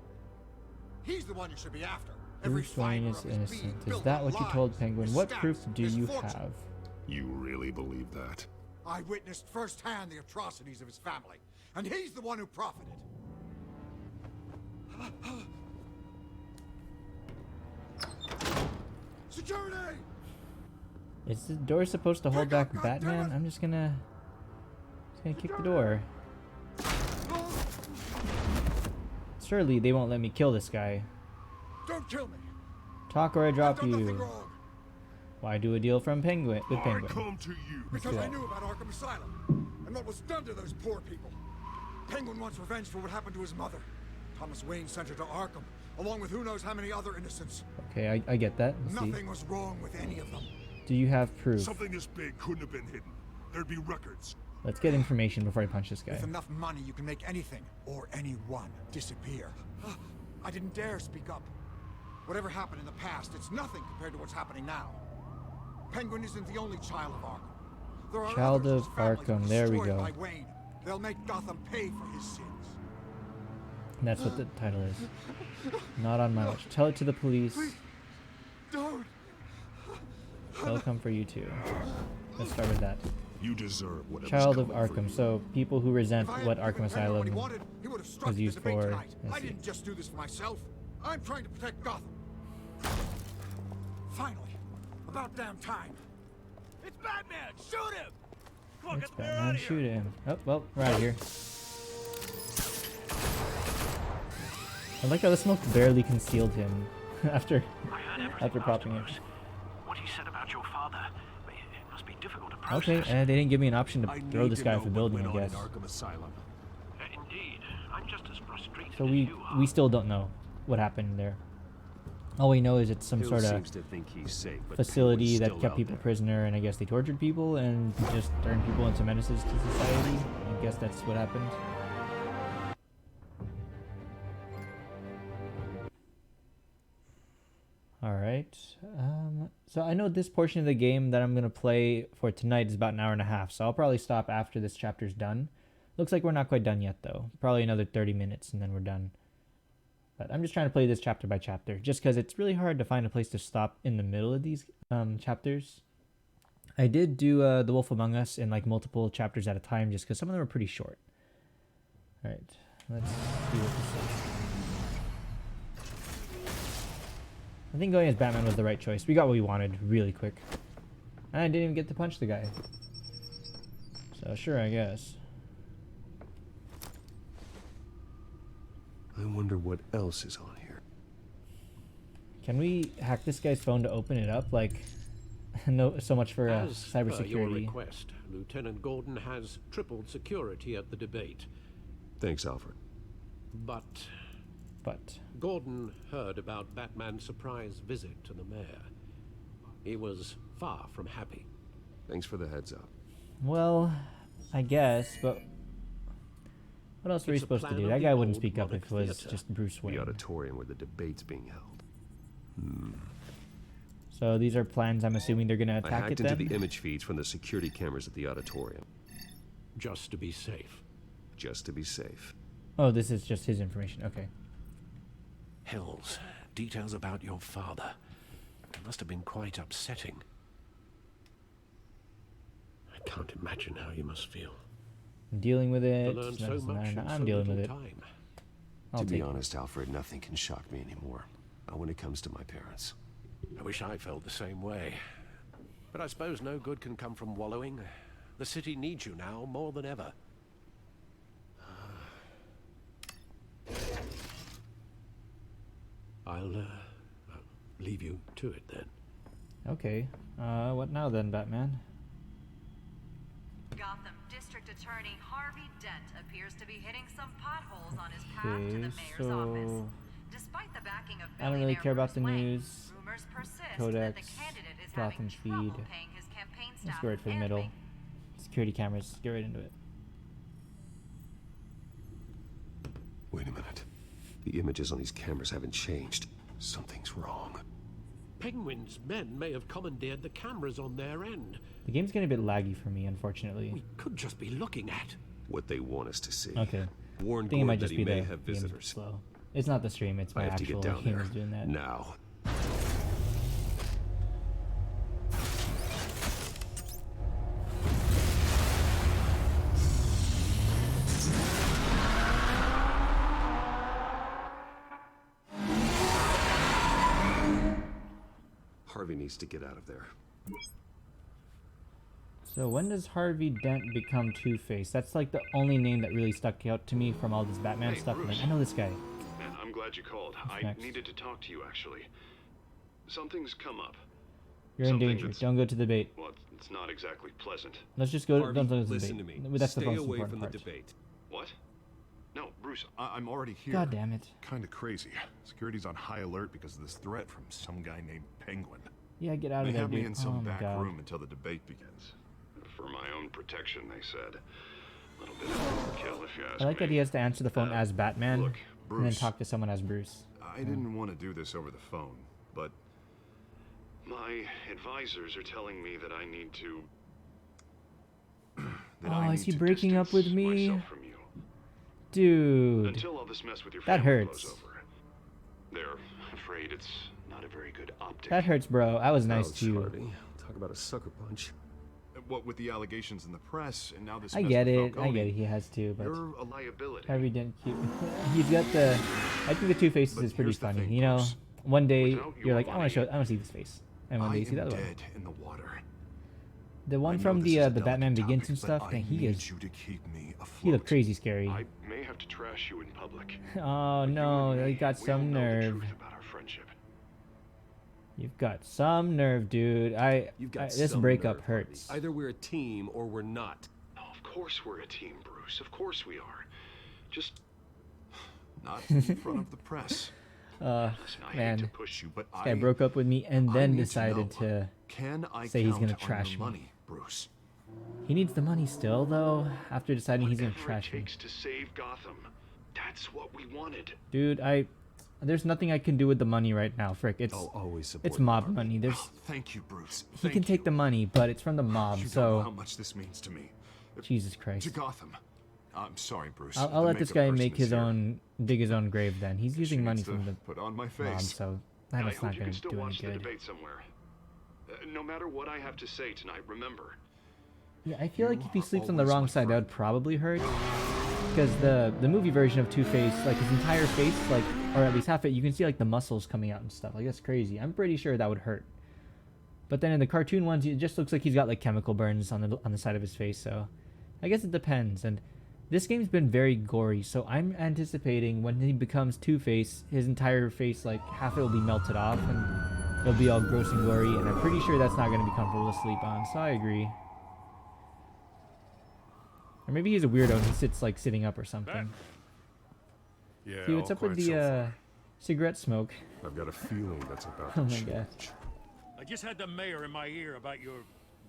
Speaker 14: He's the one you should be after.
Speaker 1: Bruce Wayne is innocent. Is that what you told Penguin? What proof do you have?
Speaker 11: You really believe that?
Speaker 14: I witnessed firsthand the atrocities of his family, and he's the one who profited. Security!
Speaker 1: Is the door supposed to hold back Batman? I'm just gonna kick the door. Surely they won't let me kill this guy.
Speaker 14: Don't kill me.
Speaker 1: Talk or I drop you. Why do a deal from Penguin with Penguin?
Speaker 11: I come to you
Speaker 14: because I knew about Arkham Asylum and what was done to those poor people. Penguin wants revenge for what happened to his mother. Thomas Wayne sent her to Arkham, along with who knows how many other innocents.
Speaker 1: Okay, I get that. Let's
Speaker 14: Nothing
Speaker 1: see.
Speaker 14: was wrong with any of them.
Speaker 1: Do you have proof?
Speaker 11: Something this big couldn't have been hidden. There'd be records.
Speaker 1: Let's get information before I punch this guy.
Speaker 14: With enough money, you can make anything or anyone disappear. I didn't dare speak up. Whatever happened in the past, it's nothing compared to what's happening now. Penguin isn't the only child of Arkham. There are
Speaker 1: Child
Speaker 14: others
Speaker 1: of
Speaker 14: whose families
Speaker 1: Arkham,
Speaker 14: were
Speaker 1: there we
Speaker 14: destroyed
Speaker 1: go.
Speaker 14: by Wayne. They'll make Gotham pay for his sins.
Speaker 1: And that's what the title is. Not on my watch. Tell it to the police.
Speaker 14: Please, don't.
Speaker 1: They'll come for you too. Let's start with that.
Speaker 11: You deserve whatever's
Speaker 1: Child of
Speaker 11: coming for
Speaker 1: Arkham.
Speaker 11: you.
Speaker 1: So people who resent
Speaker 14: If I had
Speaker 1: what
Speaker 14: given
Speaker 1: Arkham
Speaker 14: Penguin
Speaker 1: Asylum
Speaker 14: what he wanted, he would have struck
Speaker 1: was
Speaker 14: the
Speaker 1: used
Speaker 14: debate
Speaker 1: for.
Speaker 14: tonight.
Speaker 1: I
Speaker 14: I
Speaker 1: see.
Speaker 14: didn't just do this for myself. I'm trying to protect Gotham. Finally, about damn time.
Speaker 2: It's Batman! Shoot him! Come on,
Speaker 1: It's
Speaker 2: get the hell out
Speaker 1: Batman.
Speaker 2: of here!
Speaker 1: Shoot him. Oh, well, we're out of here. I like how the smoke barely concealed him after popping it.
Speaker 6: What he said about your father, it must be difficult to
Speaker 1: Okay,
Speaker 6: process.
Speaker 1: and they didn't give me an option to
Speaker 11: I
Speaker 1: throw
Speaker 11: need
Speaker 1: this
Speaker 11: to
Speaker 1: guy
Speaker 11: know
Speaker 1: off a
Speaker 11: what
Speaker 1: building,
Speaker 11: went
Speaker 1: I
Speaker 11: on in
Speaker 1: guess.
Speaker 11: Arkham Asylum.
Speaker 6: Indeed, I'm just as frustrated
Speaker 1: So
Speaker 6: as
Speaker 1: we
Speaker 6: you are.
Speaker 1: still don't know what happened there. All we know is it's some
Speaker 7: Hill
Speaker 1: sort of
Speaker 7: seems to think he's safe, but
Speaker 1: facility
Speaker 7: Penguin's
Speaker 1: that
Speaker 7: still
Speaker 1: kept
Speaker 7: out
Speaker 1: people
Speaker 7: there.
Speaker 1: prisoner, and I guess they tortured people and just turned people into menaces to society. I guess that's what happened. Alright, so I know this portion of the game that I'm going to play for tonight is about an hour and a half, so I'll probably stop after this chapter's done. Looks like we're not quite done yet, though. Probably another 30 minutes and then we're done. But I'm just trying to play this chapter by chapter, just because it's really hard to find a place to stop in the middle of these chapters. I did do The Wolf Among Us in like multiple chapters at a time, just because some of them are pretty short. Alright, let's see what this is. I think going as Batman was the right choice. We got what we wanted really quick. And I didn't even get to punch the guy. So sure, I guess.
Speaker 7: I wonder what else is on here.
Speaker 1: Can we hack this guy's phone to open it up? Like, no, so much for
Speaker 6: As per your
Speaker 1: cybersecurity.
Speaker 6: request, Lieutenant Gordon has tripled security at the debate.
Speaker 7: Thanks, Alfred.
Speaker 6: But Gordon heard about Batman's surprise visit to the mayor. He was far from happy.
Speaker 7: Thanks for the heads up.
Speaker 1: Well, I guess, but what else were we
Speaker 6: It's a
Speaker 1: supposed to
Speaker 6: plan
Speaker 1: do?
Speaker 6: of
Speaker 1: That
Speaker 6: the
Speaker 1: guy wouldn't
Speaker 6: old
Speaker 1: speak up if
Speaker 6: Monarch
Speaker 1: it was
Speaker 6: Theatre.
Speaker 1: just Bruce Wayne.
Speaker 7: The auditorium where the debate's being held.
Speaker 1: So these are plans. I'm assuming they're gonna
Speaker 7: I
Speaker 1: attack
Speaker 7: hacked
Speaker 1: it
Speaker 7: into
Speaker 1: then.
Speaker 7: the image feeds from the security cameras at the auditorium.
Speaker 6: Just to be safe.
Speaker 7: Just to be safe.
Speaker 1: Oh, this is just his information. Okay.
Speaker 6: Hills, details about your father. It must have been quite upsetting. I can't imagine how you must feel.
Speaker 1: I'm dealing with it.
Speaker 6: To learn
Speaker 1: It's
Speaker 6: so
Speaker 1: not-
Speaker 6: much in
Speaker 1: I'm
Speaker 6: so
Speaker 1: dealing with
Speaker 6: little
Speaker 1: it.
Speaker 6: time.
Speaker 1: I'll
Speaker 7: To be
Speaker 1: take it.
Speaker 7: honest, Alfred, nothing can shock me anymore. Not when it comes to my parents.
Speaker 6: I wish I felt the same way. But I suppose no good can come from wallowing. The city needs you now more than ever. I'll leave you to it then.
Speaker 1: Okay. What now then, Batman?
Speaker 15: Gotham District Attorney Harvey Dent appears to be hitting some potholes on his path to
Speaker 1: Okay,
Speaker 15: the mayor's
Speaker 1: so
Speaker 15: office. Despite the backing of
Speaker 1: I don't really care about the
Speaker 15: billionaire
Speaker 1: news.
Speaker 15: rumors persist that
Speaker 1: Codex,
Speaker 15: the candidate is
Speaker 1: Gotham
Speaker 15: having trouble
Speaker 1: feed.
Speaker 15: paying his campaign
Speaker 1: Let's
Speaker 15: staff
Speaker 1: go right for the
Speaker 15: and
Speaker 1: middle.
Speaker 15: making
Speaker 1: Security cameras. Get right into it.
Speaker 7: Wait a minute. The images on these cameras haven't changed. Something's wrong.
Speaker 6: Penguin's men may have commandeered the cameras on their end.
Speaker 1: The game's getting a bit laggy for me, unfortunately.
Speaker 6: We could just be looking at
Speaker 7: What they want us to see.
Speaker 1: Okay.
Speaker 7: Warn
Speaker 1: I think it might
Speaker 7: Gordon that
Speaker 1: just
Speaker 7: he
Speaker 1: be
Speaker 7: may
Speaker 1: the
Speaker 7: have
Speaker 1: game's
Speaker 7: visitors.
Speaker 1: slow. It's not the stream. It's my
Speaker 7: I have to
Speaker 1: actual
Speaker 7: get down
Speaker 1: game
Speaker 7: there.
Speaker 1: is doing that.
Speaker 7: Now. Harvey needs to get out of there.
Speaker 1: So when does Harvey Dent become Two-Face? That's like the only name that really stuck out to me from all this Batman
Speaker 3: Hey,
Speaker 1: stuff. I'm
Speaker 3: Bruce.
Speaker 1: like, I know this guy.
Speaker 3: Man, I'm glad you called. I
Speaker 1: next?
Speaker 3: needed to talk to you, actually. Something's come up.
Speaker 1: You're in
Speaker 3: Something
Speaker 1: danger.
Speaker 3: that's-
Speaker 1: Don't go to the debate.
Speaker 3: Well, it's not exactly pleasant.
Speaker 1: Let's just go.
Speaker 7: Harvey,
Speaker 1: don't go to the
Speaker 7: listen
Speaker 1: debate.
Speaker 7: to me.
Speaker 1: That's the
Speaker 7: Stay
Speaker 1: most
Speaker 7: away
Speaker 1: important
Speaker 7: from
Speaker 1: part.
Speaker 7: the debate.
Speaker 3: What? No, Bruce, I'm already here.
Speaker 1: God damn it.
Speaker 3: Kinda crazy. Security's on high alert because of this threat from some guy named Penguin.
Speaker 1: Yeah, get out
Speaker 3: They
Speaker 1: of there,
Speaker 3: have
Speaker 1: dude.
Speaker 3: me in some
Speaker 1: oh my
Speaker 3: back
Speaker 1: God.
Speaker 3: room until the debate begins. For my own protection, they said. A little bit of overkill, if you ask
Speaker 1: I like
Speaker 3: me.
Speaker 1: that he has to answer the phone as Batman
Speaker 3: look,
Speaker 1: and then
Speaker 3: Bruce.
Speaker 1: talk to someone as Bruce.
Speaker 3: I didn't want to do this over the phone, but my advisors are telling me that I need to.
Speaker 1: Oh, is he breaking up with me?
Speaker 3: myself from you.
Speaker 1: Dude.
Speaker 3: Until all this mess with your
Speaker 1: That
Speaker 3: family
Speaker 1: hurts.
Speaker 3: blows over. They're afraid it's not a very good optic.
Speaker 1: That hurts, bro. I was nice
Speaker 7: Ouch,
Speaker 1: to you.
Speaker 7: Harvey. Talk about a sucker punch.
Speaker 3: What with the allegations in the press and now this.
Speaker 1: I
Speaker 3: mess
Speaker 1: get
Speaker 3: with
Speaker 1: it. I
Speaker 3: Falcone,
Speaker 1: get it. He has to, but
Speaker 3: You're a liability.
Speaker 1: Harvey Dent keep. He's got the. I think the Two Faces
Speaker 3: But
Speaker 1: is pretty
Speaker 3: here's the
Speaker 1: funny.
Speaker 3: thing,
Speaker 1: you know,
Speaker 3: Bruce.
Speaker 1: one day
Speaker 3: Without
Speaker 1: you're
Speaker 3: your
Speaker 1: like, I want
Speaker 3: money,
Speaker 1: to see this face, and one
Speaker 3: I
Speaker 1: day you see the
Speaker 3: am
Speaker 1: other one.
Speaker 3: dead in the water.
Speaker 1: The one
Speaker 3: I know
Speaker 1: from
Speaker 3: this is a
Speaker 1: the Batman
Speaker 3: delicate
Speaker 1: Begins and
Speaker 3: topic,
Speaker 1: stuff.
Speaker 3: but
Speaker 1: Dang,
Speaker 3: I
Speaker 1: he
Speaker 3: need
Speaker 1: is.
Speaker 3: you to keep me afloat.
Speaker 1: He looked crazy scary.
Speaker 3: I may have to trash you in public.
Speaker 1: Oh no, he got
Speaker 3: We all
Speaker 1: some
Speaker 3: know the
Speaker 1: nerve.
Speaker 3: truth about our friendship.
Speaker 1: You've got some nerve, dude.
Speaker 7: You've got
Speaker 1: This
Speaker 7: some
Speaker 1: breakup
Speaker 7: nerve, Harvey.
Speaker 1: hurts.
Speaker 7: Either we're a team or we're not.
Speaker 3: Oh, of course we're a team, Bruce. Of course we are. Just not in front of the press. Listen, I hate
Speaker 1: Man,
Speaker 3: to push you, but
Speaker 1: this guy broke up with me and
Speaker 3: I
Speaker 1: then
Speaker 3: need
Speaker 1: decided
Speaker 3: know,
Speaker 1: to
Speaker 3: can I
Speaker 1: say he's
Speaker 3: count
Speaker 1: gonna
Speaker 3: on
Speaker 1: trash
Speaker 3: your
Speaker 1: me.
Speaker 3: money, Bruce?
Speaker 1: He needs the money still, though, after deciding he's gonna
Speaker 3: Whatever
Speaker 1: trash
Speaker 3: it
Speaker 1: me.
Speaker 3: takes to save Gotham. That's what we wanted.
Speaker 1: Dude, there's nothing I can do with the money right now, Frick.
Speaker 7: I'll always support
Speaker 1: It's mob money. There's
Speaker 3: Thank you, Bruce.
Speaker 1: he can take the money, but it's from the mob,
Speaker 3: You don't
Speaker 1: so
Speaker 3: know how much this means to me.
Speaker 1: Jesus Christ.
Speaker 3: To Gotham. I'm sorry, Bruce.
Speaker 1: I'll
Speaker 3: The
Speaker 1: let this
Speaker 3: makeup
Speaker 1: guy
Speaker 3: person
Speaker 1: make
Speaker 3: is
Speaker 1: his
Speaker 3: here.
Speaker 1: own, dig his own grave. Then he's using
Speaker 3: She
Speaker 1: money
Speaker 3: needs to
Speaker 1: from the
Speaker 3: put on my
Speaker 1: mob,
Speaker 3: face.
Speaker 1: so
Speaker 3: I
Speaker 1: that's
Speaker 3: hope
Speaker 1: not
Speaker 3: you
Speaker 1: gonna
Speaker 3: can still
Speaker 1: do any
Speaker 3: watch the
Speaker 1: good.
Speaker 3: debate somewhere. No matter what I have to say tonight, remember.
Speaker 1: Yeah, I feel like if he sleeps on the wrong side, that would probably hurt. Because the movie version of Two-Face, like his entire face, like, or at least half it, you can see like the muscles coming out and stuff. Like that's crazy. I'm pretty sure that would hurt. But then in the cartoon ones, it just looks like he's got like chemical burns on the side of his face. So I guess it depends. And this game's been very gory, so I'm anticipating when he becomes Two-Face, his entire face, like half it will be melted off and it'll be all gross and gory. And I'm pretty sure that's not going to be comfortable to sleep on. So I agree. Or maybe he's a weirdo and he sits like sitting up or something.
Speaker 11: Yeah,
Speaker 1: See, what's
Speaker 11: all
Speaker 1: up with
Speaker 11: quiet
Speaker 1: the
Speaker 11: so far.
Speaker 1: cigarette smoke?
Speaker 11: I've got a feeling that's about
Speaker 1: Oh
Speaker 11: to
Speaker 1: my
Speaker 11: change.
Speaker 1: God.
Speaker 8: I just had the mayor in my ear about your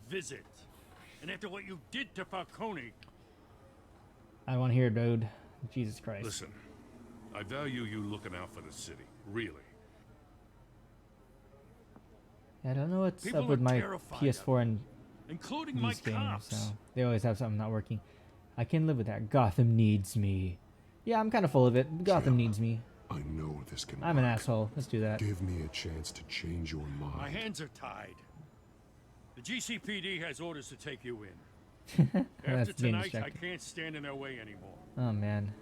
Speaker 8: visit. And after what you did to Falcone,
Speaker 1: I want to hear it, dude. Jesus Christ.
Speaker 5: Listen, I value you looking out for the city, really.
Speaker 1: I don't know what's
Speaker 8: People
Speaker 1: up with
Speaker 8: are
Speaker 1: my
Speaker 8: terrified
Speaker 1: PS4 and
Speaker 8: including my
Speaker 1: these games.
Speaker 8: cops.
Speaker 1: So they always have something not working. I can live with that. Gotham needs me. Yeah, I'm kind of full of it. Gotham needs me.
Speaker 11: I know this can
Speaker 1: I'm an
Speaker 11: work.
Speaker 1: asshole. Let's do that.
Speaker 11: Give me a chance to change your mind.
Speaker 8: My hands are tied. The GCPD has orders to take you in.
Speaker 1: That's
Speaker 8: After
Speaker 1: being
Speaker 8: tonight, I
Speaker 1: distracting.
Speaker 8: can't stand in their way anymore.
Speaker 1: Oh man.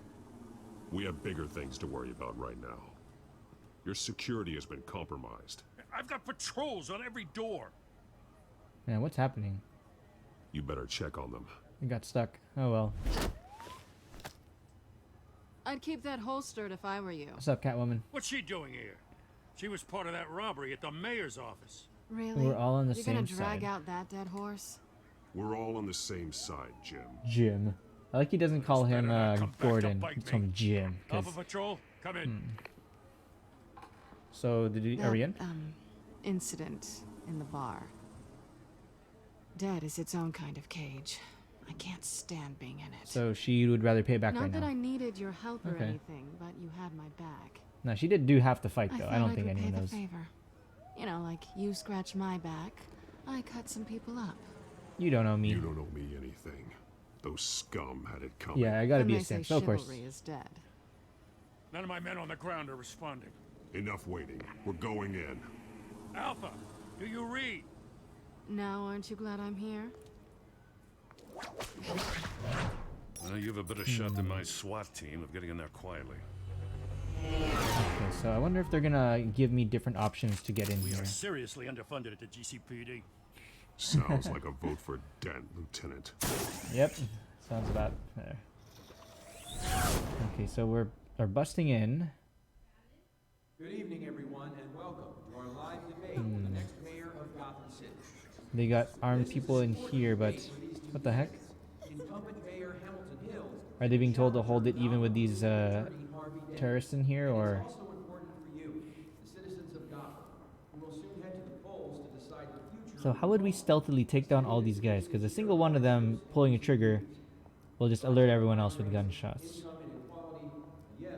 Speaker 11: We have bigger things to worry about right now. Your security has been compromised.
Speaker 8: I've got patrols on every door.
Speaker 1: Man, what's happening?
Speaker 11: You better check on them.
Speaker 1: We got stuck. Oh well.
Speaker 13: I'd keep that holstered if I were you.
Speaker 1: What's up, Catwoman?
Speaker 8: What's she doing here? She was part of that robbery at the mayor's office.
Speaker 13: Really?
Speaker 1: We're all on the
Speaker 13: You're
Speaker 1: same
Speaker 13: gonna drag
Speaker 1: side.
Speaker 13: out that dead horse?
Speaker 11: We're all on the same side, Jim.
Speaker 1: Jim. I like he doesn't call him Gordon.
Speaker 8: bite
Speaker 1: He calls him Jim. 'cause-
Speaker 8: Alpha Patrol, come in.
Speaker 1: So are we in?
Speaker 13: Incident in the bar. Dead is its own kind of cage. I can't stand being in it.
Speaker 1: So she would rather pay back
Speaker 13: Not
Speaker 1: right
Speaker 13: that
Speaker 1: now.
Speaker 13: I needed your help or
Speaker 1: Okay.
Speaker 13: anything, but you had my back.
Speaker 1: No, she did do half the fight though. I
Speaker 13: thought
Speaker 1: don't
Speaker 13: I'd
Speaker 1: think anyone
Speaker 13: repay
Speaker 1: knows.
Speaker 13: the favor. You know, like you scratch my back, I cut some people up.
Speaker 1: You don't know me.
Speaker 11: You don't owe me anything. Those scum had it coming.
Speaker 1: Yeah, I gotta
Speaker 13: Then
Speaker 1: be a
Speaker 13: they say
Speaker 1: simp. So of course.
Speaker 13: chivalry is dead.
Speaker 8: None of my men on the ground are responding.
Speaker 11: Enough waiting. We're going in.
Speaker 8: Alpha, do you read?
Speaker 13: Now, aren't you glad I'm here?
Speaker 5: Well, you have a better shot than my SWAT team of getting in there quietly.
Speaker 1: Okay, so I wonder if they're gonna give me different options to get in
Speaker 8: We
Speaker 1: here.
Speaker 8: are seriously underfunded at the GCPD.
Speaker 11: Sounds like a vote for Dent, Lieutenant.
Speaker 1: Yep, sounds about there. Okay, so we're busting in.
Speaker 16: Good evening, everyone, and welcome to our live debate with the next mayor of Gotham City.
Speaker 1: They got armed people in here, but what the heck?
Speaker 16: Incumbent Mayor Hamilton Hill.
Speaker 1: Are they being told to hold it even with these terrorists in here, or?
Speaker 16: Also important for you, the citizens of Gotham, who will soon head to the polls to decide the future.
Speaker 1: So how would we stealthily take down all these guys? Because a single one of them pulling a trigger will just alert everyone else with gunshots.
Speaker 16: Income inequality, yes,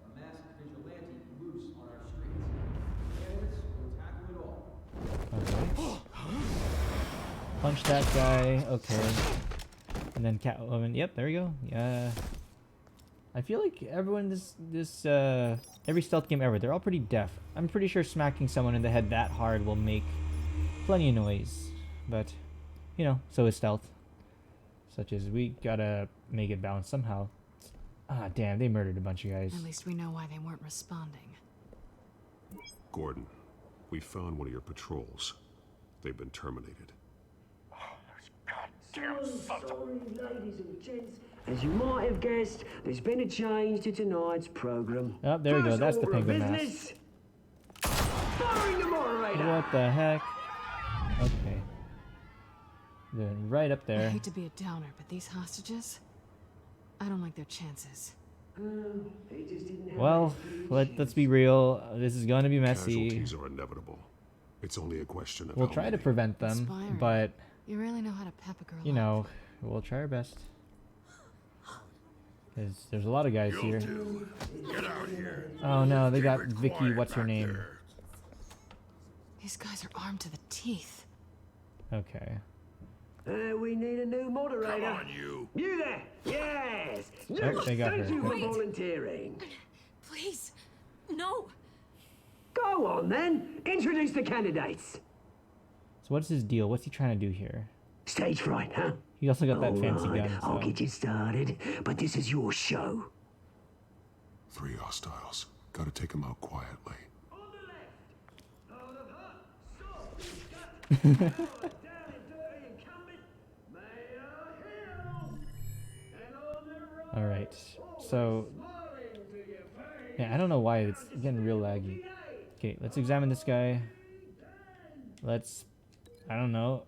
Speaker 16: a masked vigilante loose on our streets. Candidates will tackle it all.
Speaker 1: Okay. Punch that guy. Okay. And then Catwoman. Yep, there we go. Yeah. I feel like everyone every stealth game ever, they're all pretty deaf. I'm pretty sure smacking someone in the head that hard will make plenty of noise. But, you know, so is stealth. Such as we gotta make it balance somehow. Ah, damn, they murdered a bunch of guys.
Speaker 13: At least we know why they weren't responding.
Speaker 11: Gordon, we found one of your patrols. They've been terminated.
Speaker 2: Sorry, ladies and gents. As you might have guessed, there's been a change to tonight's program.
Speaker 1: Oh, there we go.
Speaker 2: First
Speaker 1: That's the
Speaker 2: order of
Speaker 1: penguin mask.
Speaker 2: business, firing the moderator.
Speaker 1: What the heck? Okay. They're right up
Speaker 13: I
Speaker 1: there.
Speaker 13: hate to be a downer, but these hostages, I don't like their chances.
Speaker 1: Well, let's be real. This is going to be messy.
Speaker 11: Casualties are inevitable. It's only a question of
Speaker 1: We'll
Speaker 11: how
Speaker 1: try to
Speaker 11: many.
Speaker 1: prevent them,
Speaker 13: Inspiring.
Speaker 1: but
Speaker 13: You really know how to pep a girl
Speaker 1: you know, we'll try our best. There's a lot of guys here.
Speaker 5: Get out here.
Speaker 1: Oh no, they got
Speaker 5: Keep it
Speaker 1: Vicky.
Speaker 5: quiet
Speaker 1: What's her
Speaker 5: back
Speaker 1: name?
Speaker 5: there.
Speaker 13: These guys are armed to the teeth.
Speaker 1: Okay.
Speaker 2: We need a new moderator.
Speaker 5: Come on, you.
Speaker 2: You there? Yes.
Speaker 1: Oh, they got
Speaker 2: Thank
Speaker 1: her.
Speaker 2: you for
Speaker 4: Wait.
Speaker 2: volunteering.
Speaker 4: Please. No.
Speaker 2: Go on then. Introduce the candidates.
Speaker 1: So what's his deal? What's he trying to do here?
Speaker 2: Stage fright, huh?
Speaker 1: He also got that
Speaker 2: All
Speaker 1: fancy
Speaker 2: right,
Speaker 1: gun.
Speaker 2: I'll
Speaker 1: So.
Speaker 2: get you started, but this is your show.
Speaker 11: 3 hostiles. Gotta take them out quietly.
Speaker 1: All right. So. Yeah, I don't know why it's getting real laggy. Okay, let's examine this guy. Let's, I don't know,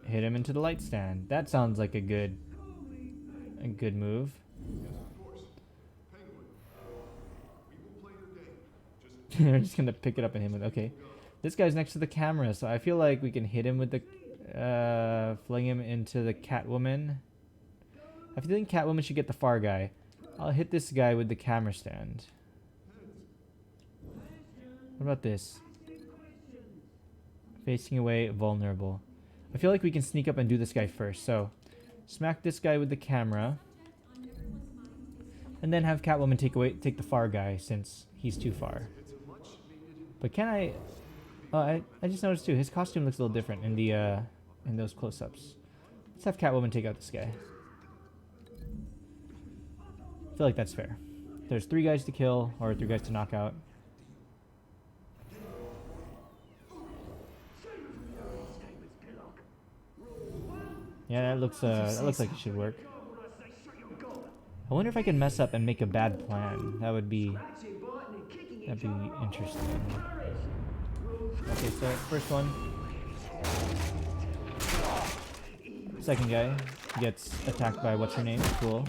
Speaker 1: hit him into the light stand. That sounds like a good move. We're just gonna pick it up and hit him with. Okay, this guy's next to the camera, so I feel like we can hit him with the, fling him into the Catwoman. I think Catwoman should get the far guy. I'll hit this guy with the camera stand. What about this? Facing away, vulnerable. I feel like we can sneak up and do this guy first. So, smack this guy with the camera. And then have Catwoman take the far guy since he's too far. But can I... Oh, I just noticed too, his costume looks a little different in the in those close-ups. Let's have Catwoman take out this guy. I feel like that's fair. There's 3 guys to kill, or 3 guys to knock out. Yeah, that looks like it should work. I wonder if I can mess up and make a bad plan. That'd be interesting. Okay, so first one. Second guy gets attacked by what's her name? Cool.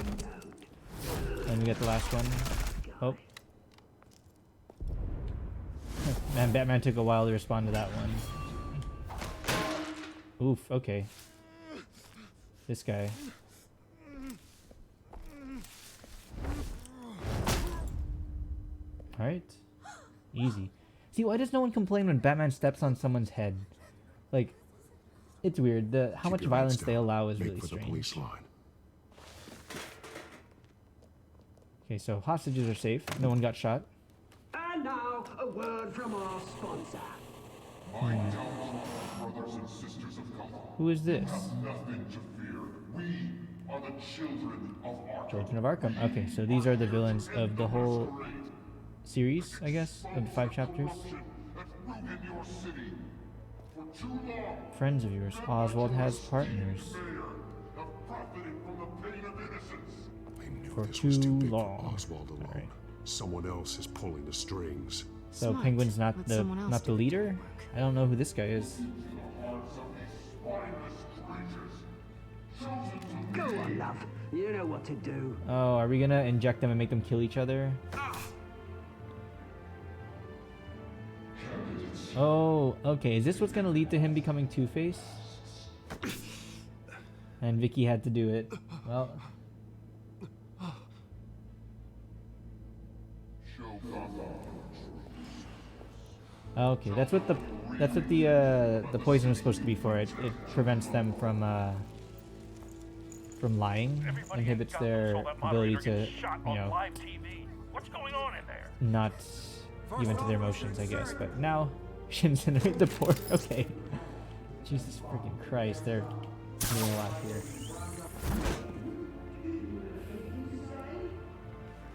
Speaker 1: And we get the last one. Oh. Man, Batman took a while to respond to that one. Oof, okay. This guy. Alright. Easy. See, why does no one complain when Batman steps on someone's head? Like, it's weird. How much violence they allow is really strange.
Speaker 11: Police line.
Speaker 1: Okay, so hostages are safe. No one got shot.
Speaker 2: And now, a word from our sponsor.
Speaker 3: Brothers and sisters of Gotham.
Speaker 1: Who is this?
Speaker 3: Nothing to fear. We are the children of Arkham.
Speaker 1: Children of Arkham. Okay, so these are the villains of the whole series, I guess, of the 5 chapters. Friends of yours. Oswald has partners. For too long.
Speaker 11: Oswald alone. Right. Someone else is pulling the strings.
Speaker 1: So
Speaker 13: Smart,
Speaker 1: Penguin's not
Speaker 13: but
Speaker 1: the
Speaker 13: someone else
Speaker 1: not the
Speaker 13: did the
Speaker 1: leader?
Speaker 13: work.
Speaker 1: I don't know who this guy is.
Speaker 2: Go on, love. You know what to do.
Speaker 1: Oh, are we gonna inject them and make them kill each other? Oh, okay. Is this what's gonna lead to him becoming Two-Face? And Vicky had to do it. Well. Okay, that's what the poison was supposed to be for. It prevents them from lying, inhibits their ability to, you know, not give into their emotions, I guess. But now, we should incinerate the poor. Okay, Jesus freaking Christ, they're doing a lot here.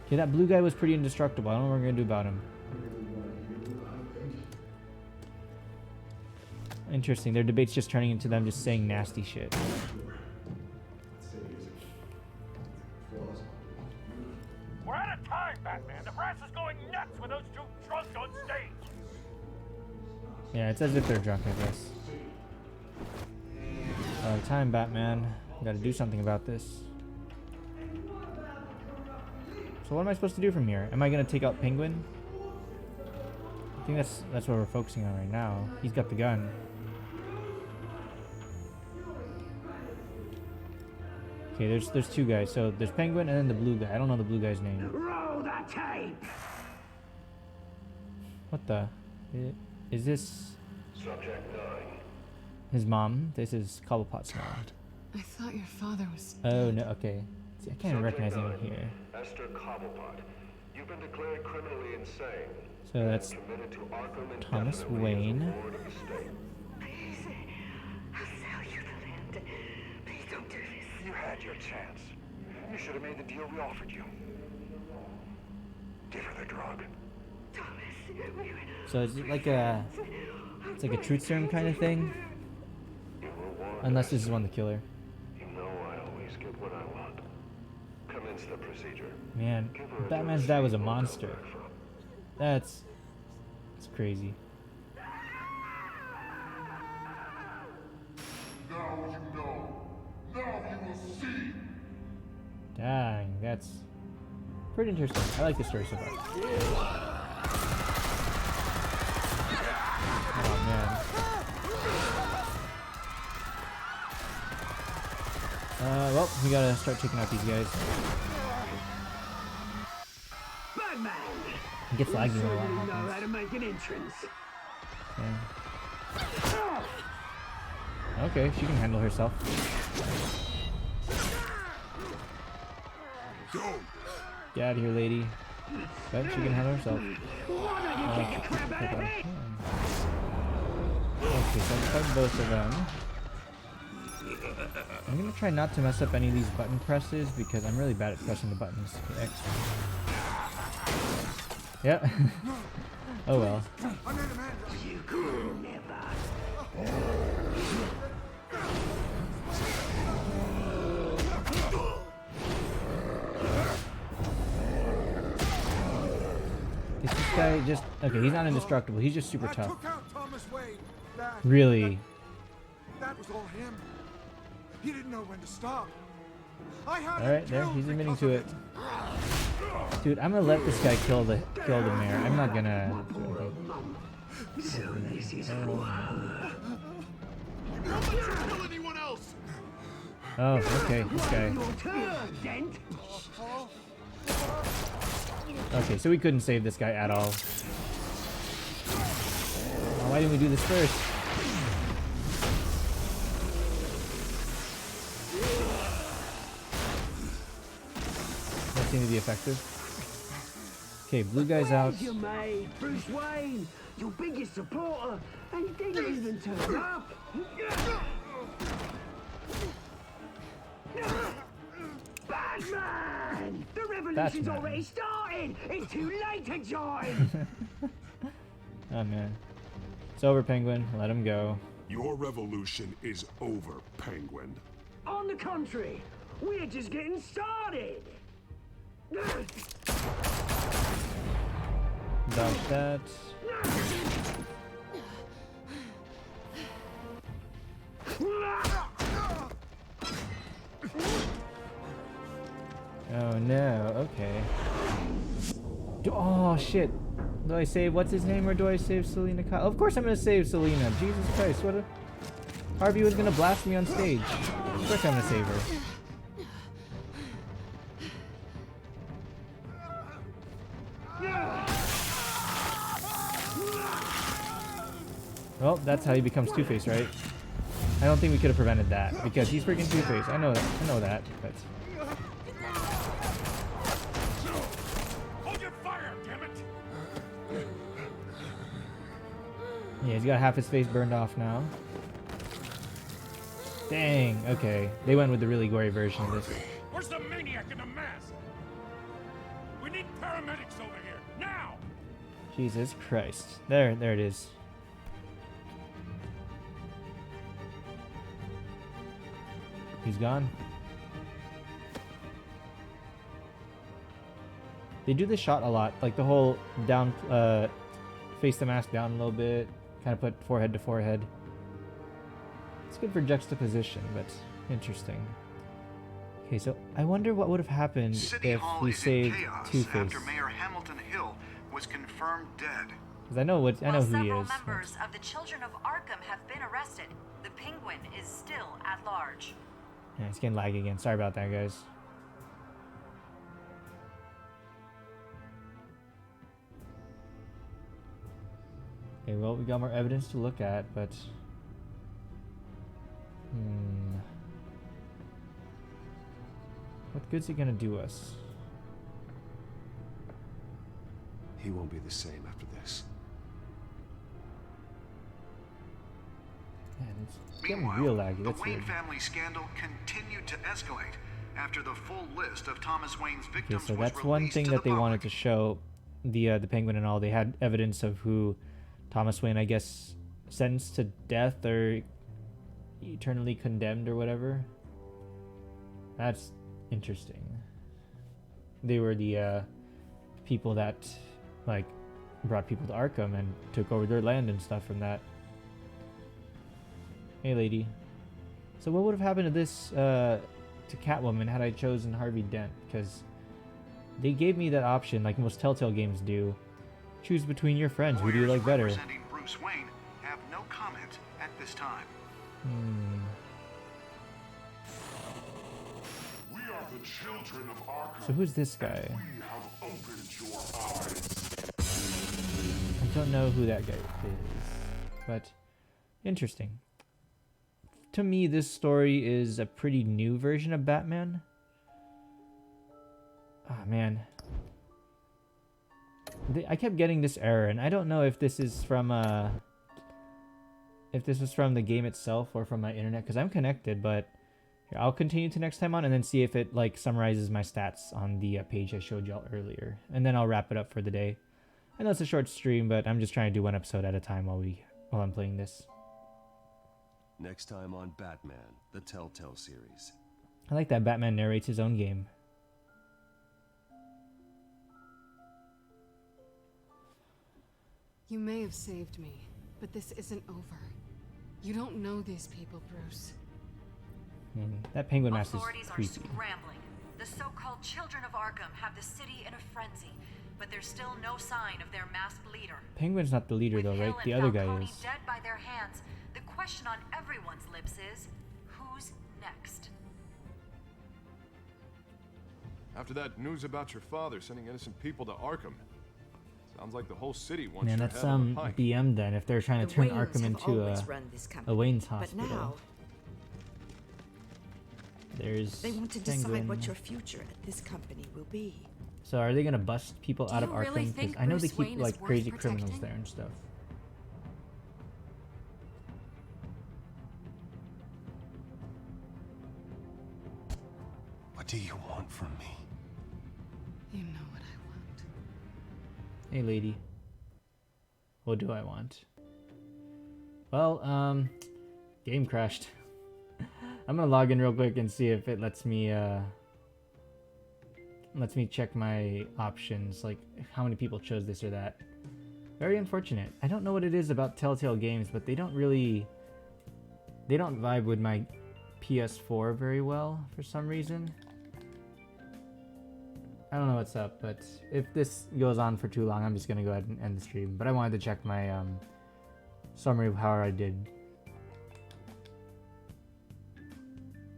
Speaker 1: Okay, that blue guy was pretty indestructible. I don't know what we're gonna do about him. Interesting. Their debate's just turning into them just saying nasty shit.
Speaker 17: We're out of time, Batman. The brass is going nuts with those 2 drunks on stage.
Speaker 1: Yeah, it's as if they're drunk, I guess. Time, Batman. We gotta do something about this. So what am I supposed to do from here? Am I gonna take out Penguin? I think that's what we're focusing on right now. He's got the gun. Okay, there's two guys. So there's Penguin and then the blue guy. I don't know the blue guy's name.
Speaker 2: Roll that tape.
Speaker 1: What the? Is this
Speaker 5: Subject 9.
Speaker 1: his mom? This is Cobblepot's mom.
Speaker 13: I thought your father was...
Speaker 1: Oh no. Okay. See, I can't even recognize anyone here.
Speaker 5: Esther Cobblepot. You've been declared criminally insane.
Speaker 1: So that's
Speaker 5: Committed to Arkham
Speaker 1: Thomas
Speaker 5: indefinitely as a
Speaker 1: Wayne.
Speaker 5: ward of the state.
Speaker 18: Please, I'll sell you the land. Please don't do this.
Speaker 17: You had your chance. You should have made the deal we offered you. Give her the drug.
Speaker 1: So is it like a... It's like a truth serum kind of thing? Unless this is one the killer.
Speaker 5: You know I always get what I want. Commence the procedure.
Speaker 1: Man, Batman's dad was a monster. That's crazy.
Speaker 3: Now you know. Now you will see.
Speaker 1: Dang, that's pretty interesting. I like the story so far. Oh man. Well, we gotta start taking out these guys.
Speaker 2: Batman!
Speaker 1: It gets laggy when a lot
Speaker 2: You know
Speaker 1: happens.
Speaker 2: how to make an entrance.
Speaker 1: Okay, she can handle herself. Get out of here, lady. But she can handle herself. Okay, so I tried both of them. I'm gonna try not to mess up any of these button presses because I'm really bad at pressing the buttons. X. Yeah. Oh well.
Speaker 2: You could never.
Speaker 1: Is this guy just... Okay, he's not indestructible. He's just super tough.
Speaker 14: Took out Thomas Wayne.
Speaker 1: Really?
Speaker 14: That was all him. He didn't know when to stop. I had
Speaker 1: Alright, there. He's admitting to it. Dude, I'm gonna let this guy kill the mayor. I'm not gonna do anything.
Speaker 2: So this is for her.
Speaker 3: Don't let you kill anyone else.
Speaker 1: Oh, okay, this guy.
Speaker 2: Your turn, Dent.
Speaker 1: Okay, so we couldn't save this guy at all. Oh, why didn't we do this first? That seemed to be effective. Okay, blue guy's out.
Speaker 2: You mate, Bruce Wayne, your biggest supporter, and he didn't even turn up. Batman! The revolution's
Speaker 1: Batman.
Speaker 2: already started! It's too late to join!
Speaker 1: Oh man. It's over, Penguin. Let him go.
Speaker 11: Your revolution is over, Penguin.
Speaker 2: On the contrary, we're just getting started!
Speaker 1: Dodge that. Oh no, okay. Oh shit. Do I save what's his name or do I save Selena Kyle? Of course I'm gonna save Selena. Jesus Christ, what a... Harvey was gonna blast me on stage. Of course I'm gonna save her. Well, that's how he becomes Two-Face, right? I don't think we could have prevented that because he's freaking Two-Face. I know that, but...
Speaker 17: Hold your fire, damn it!
Speaker 1: Yeah, he's got half his face burned off now. Dang, okay. They went with the really gory version of this.
Speaker 17: Where's the maniac in the mask? We need paramedics over here, now!
Speaker 1: Jesus Christ. There it is. He's gone. They do this shot a lot, like the whole down, face the mask down a little bit, kind of put forehead to forehead. It's good for juxtaposition, but interesting. Okay, so I wonder what would have happened
Speaker 19: City
Speaker 1: if
Speaker 19: Hall
Speaker 1: we
Speaker 19: is in
Speaker 1: saved
Speaker 19: chaos
Speaker 1: Two-Face.
Speaker 19: after Mayor Hamilton Hill was confirmed dead.
Speaker 1: Because I know who he
Speaker 15: Several
Speaker 1: is.
Speaker 15: members of the Children of Arkham have been arrested. The Penguin is still at large.
Speaker 1: Yeah, it's getting laggy again. Sorry about that, guys. Okay, well, we got more evidence to look at, but... What good's it gonna do us?
Speaker 11: He won't be the same after this.
Speaker 1: Man, it's getting
Speaker 19: Meanwhile,
Speaker 1: real laggy.
Speaker 19: the
Speaker 1: That's
Speaker 19: Wayne
Speaker 1: weird.
Speaker 19: family scandal continued to escalate after the full list of Thomas Wayne's
Speaker 1: Okay,
Speaker 19: victims
Speaker 1: so
Speaker 19: was
Speaker 1: that's one
Speaker 19: released
Speaker 1: thing
Speaker 19: to
Speaker 1: that
Speaker 19: the
Speaker 1: they
Speaker 19: public.
Speaker 1: wanted to show. The Penguin and all. They had evidence of who Thomas Wayne, I guess, sentenced to death or eternally condemned or whatever. That's interesting. They were the people that like brought people to Arkham and took over their land and stuff from that. Hey, lady. So what would have happened to this to Catwoman had I chosen Harvey Dent? Because they gave me that option, like most Telltale games do. Choose between your friends. Who do you like better?
Speaker 19: Representing Bruce Wayne have no comment at this time.
Speaker 3: We are the children of Arkham.
Speaker 1: So who's this guy?
Speaker 3: We have opened your eyes.
Speaker 1: I don't know who that guy is, but interesting. To me, this story is a pretty new version of Batman. Ah, man. I kept getting this error, and I don't know if this is from if this was from the game itself or from my internet, because I'm connected. But here, I'll continue to next time on, and then see if it like summarizes my stats on the page I showed y'all earlier, and then I'll wrap it up for the day. I know it's a short stream, but I'm just trying to do one episode at a time while I'm playing this.
Speaker 20: Next time on Batman, the Telltale series.
Speaker 1: I like that Batman narrates his own game.
Speaker 13: You may have saved me, but this isn't over. You don't know these people, Bruce.
Speaker 1: That penguin mask is
Speaker 15: Authorities are
Speaker 1: creepy.
Speaker 15: scrambling. The so-called Children of Arkham have the city in a frenzy, but there's still no sign of their masked leader.
Speaker 1: Penguin's not the leader though, right?
Speaker 15: Hill
Speaker 1: The
Speaker 15: and
Speaker 1: other guy
Speaker 15: Falcone
Speaker 1: is.
Speaker 15: dead by their hands. The question on everyone's lips is, who's next?
Speaker 3: After that news about your father sending innocent people to Arkham, sounds like the whole city wants
Speaker 1: Man,
Speaker 3: your
Speaker 1: that's
Speaker 3: head on a pike.
Speaker 1: BM then. If they're trying to
Speaker 12: The
Speaker 1: turn
Speaker 12: Waynes
Speaker 1: Arkham
Speaker 12: have
Speaker 1: into
Speaker 12: always run this
Speaker 1: a
Speaker 12: company,
Speaker 1: Wayne's
Speaker 12: but
Speaker 1: hospital.
Speaker 12: now
Speaker 1: There's
Speaker 12: they want to
Speaker 1: Penguin.
Speaker 12: decide what your future at this company will be.
Speaker 1: So are they gonna bust people out of
Speaker 12: you really
Speaker 1: Arkham?
Speaker 12: think
Speaker 1: I know they
Speaker 12: Bruce
Speaker 1: keep
Speaker 12: Wayne is
Speaker 1: like
Speaker 12: worth
Speaker 1: crazy criminals
Speaker 12: protecting?
Speaker 1: there and stuff.
Speaker 20: What do you want from me?
Speaker 13: You know what I want.
Speaker 1: Hey, lady. What do I want? Well, game crashed. I'm gonna log in real quick and see if it lets me check my options, like how many people chose this or that. Very unfortunate. I don't know what it is about Telltale games, but they don't vibe with my PS4 very well for some reason. I don't know what's up, but if this goes on for too long, I'm just gonna go ahead and end the stream. But I wanted to check my summary of how I did.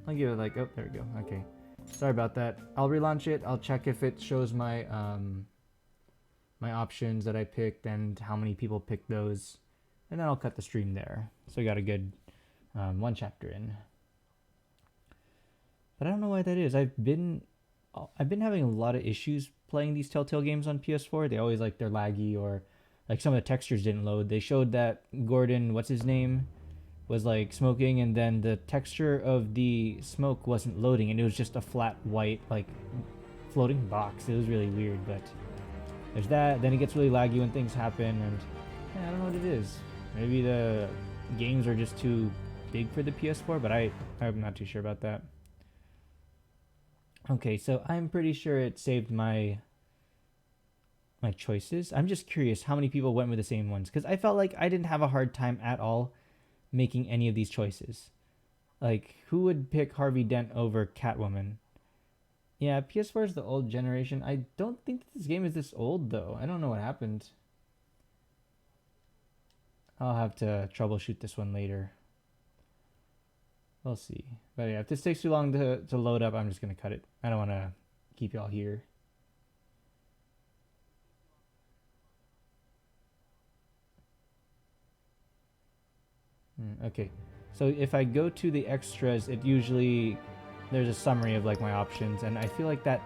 Speaker 1: I'll give it like, oh, there we go. Okay, sorry about that. I'll relaunch it. I'll check if it shows my my options that I picked and how many people picked those, and then I'll cut the stream there. So we got a good one chapter in. But I don't know why that is. I've been having a lot of issues playing these Telltale games on PS4. They always like they're laggy or like some of the textures didn't load. They showed that Gordon, what's his name, was like smoking, and then the texture of the smoke wasn't loading, and it was just a flat white like floating box. It was really weird, but there's that. Then it gets really laggy when things happen, and yeah, I don't know what it is. Maybe the games are just too big for the PS4, but I'm not too sure about that. Okay, so I'm pretty sure it saved my choices. I'm just curious how many people went with the same ones, because I felt like I didn't have a hard time at all making any of these choices. Like, who would pick Harvey Dent over Catwoman? Yeah, PS4 is the old generation. I don't think this game is this old, though. I don't know what happened. I'll have to troubleshoot this one later. We'll see. But yeah, if this takes too long to load up, I'm just going to cut it. I don't want to keep y'all here. Okay. So if I go to the extras, it usually... There's a summary of like my options, and I feel like that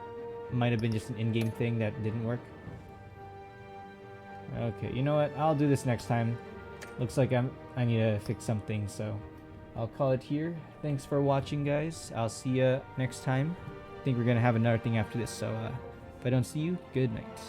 Speaker 1: might have been just an in-game thing that didn't work. Okay, you know what? I'll do this next time. Looks like I need to fix something, so I'll call it here. Thanks for watching, guys. I'll see you next time. I think we're gonna have another thing after this, so if I don't see you, good night.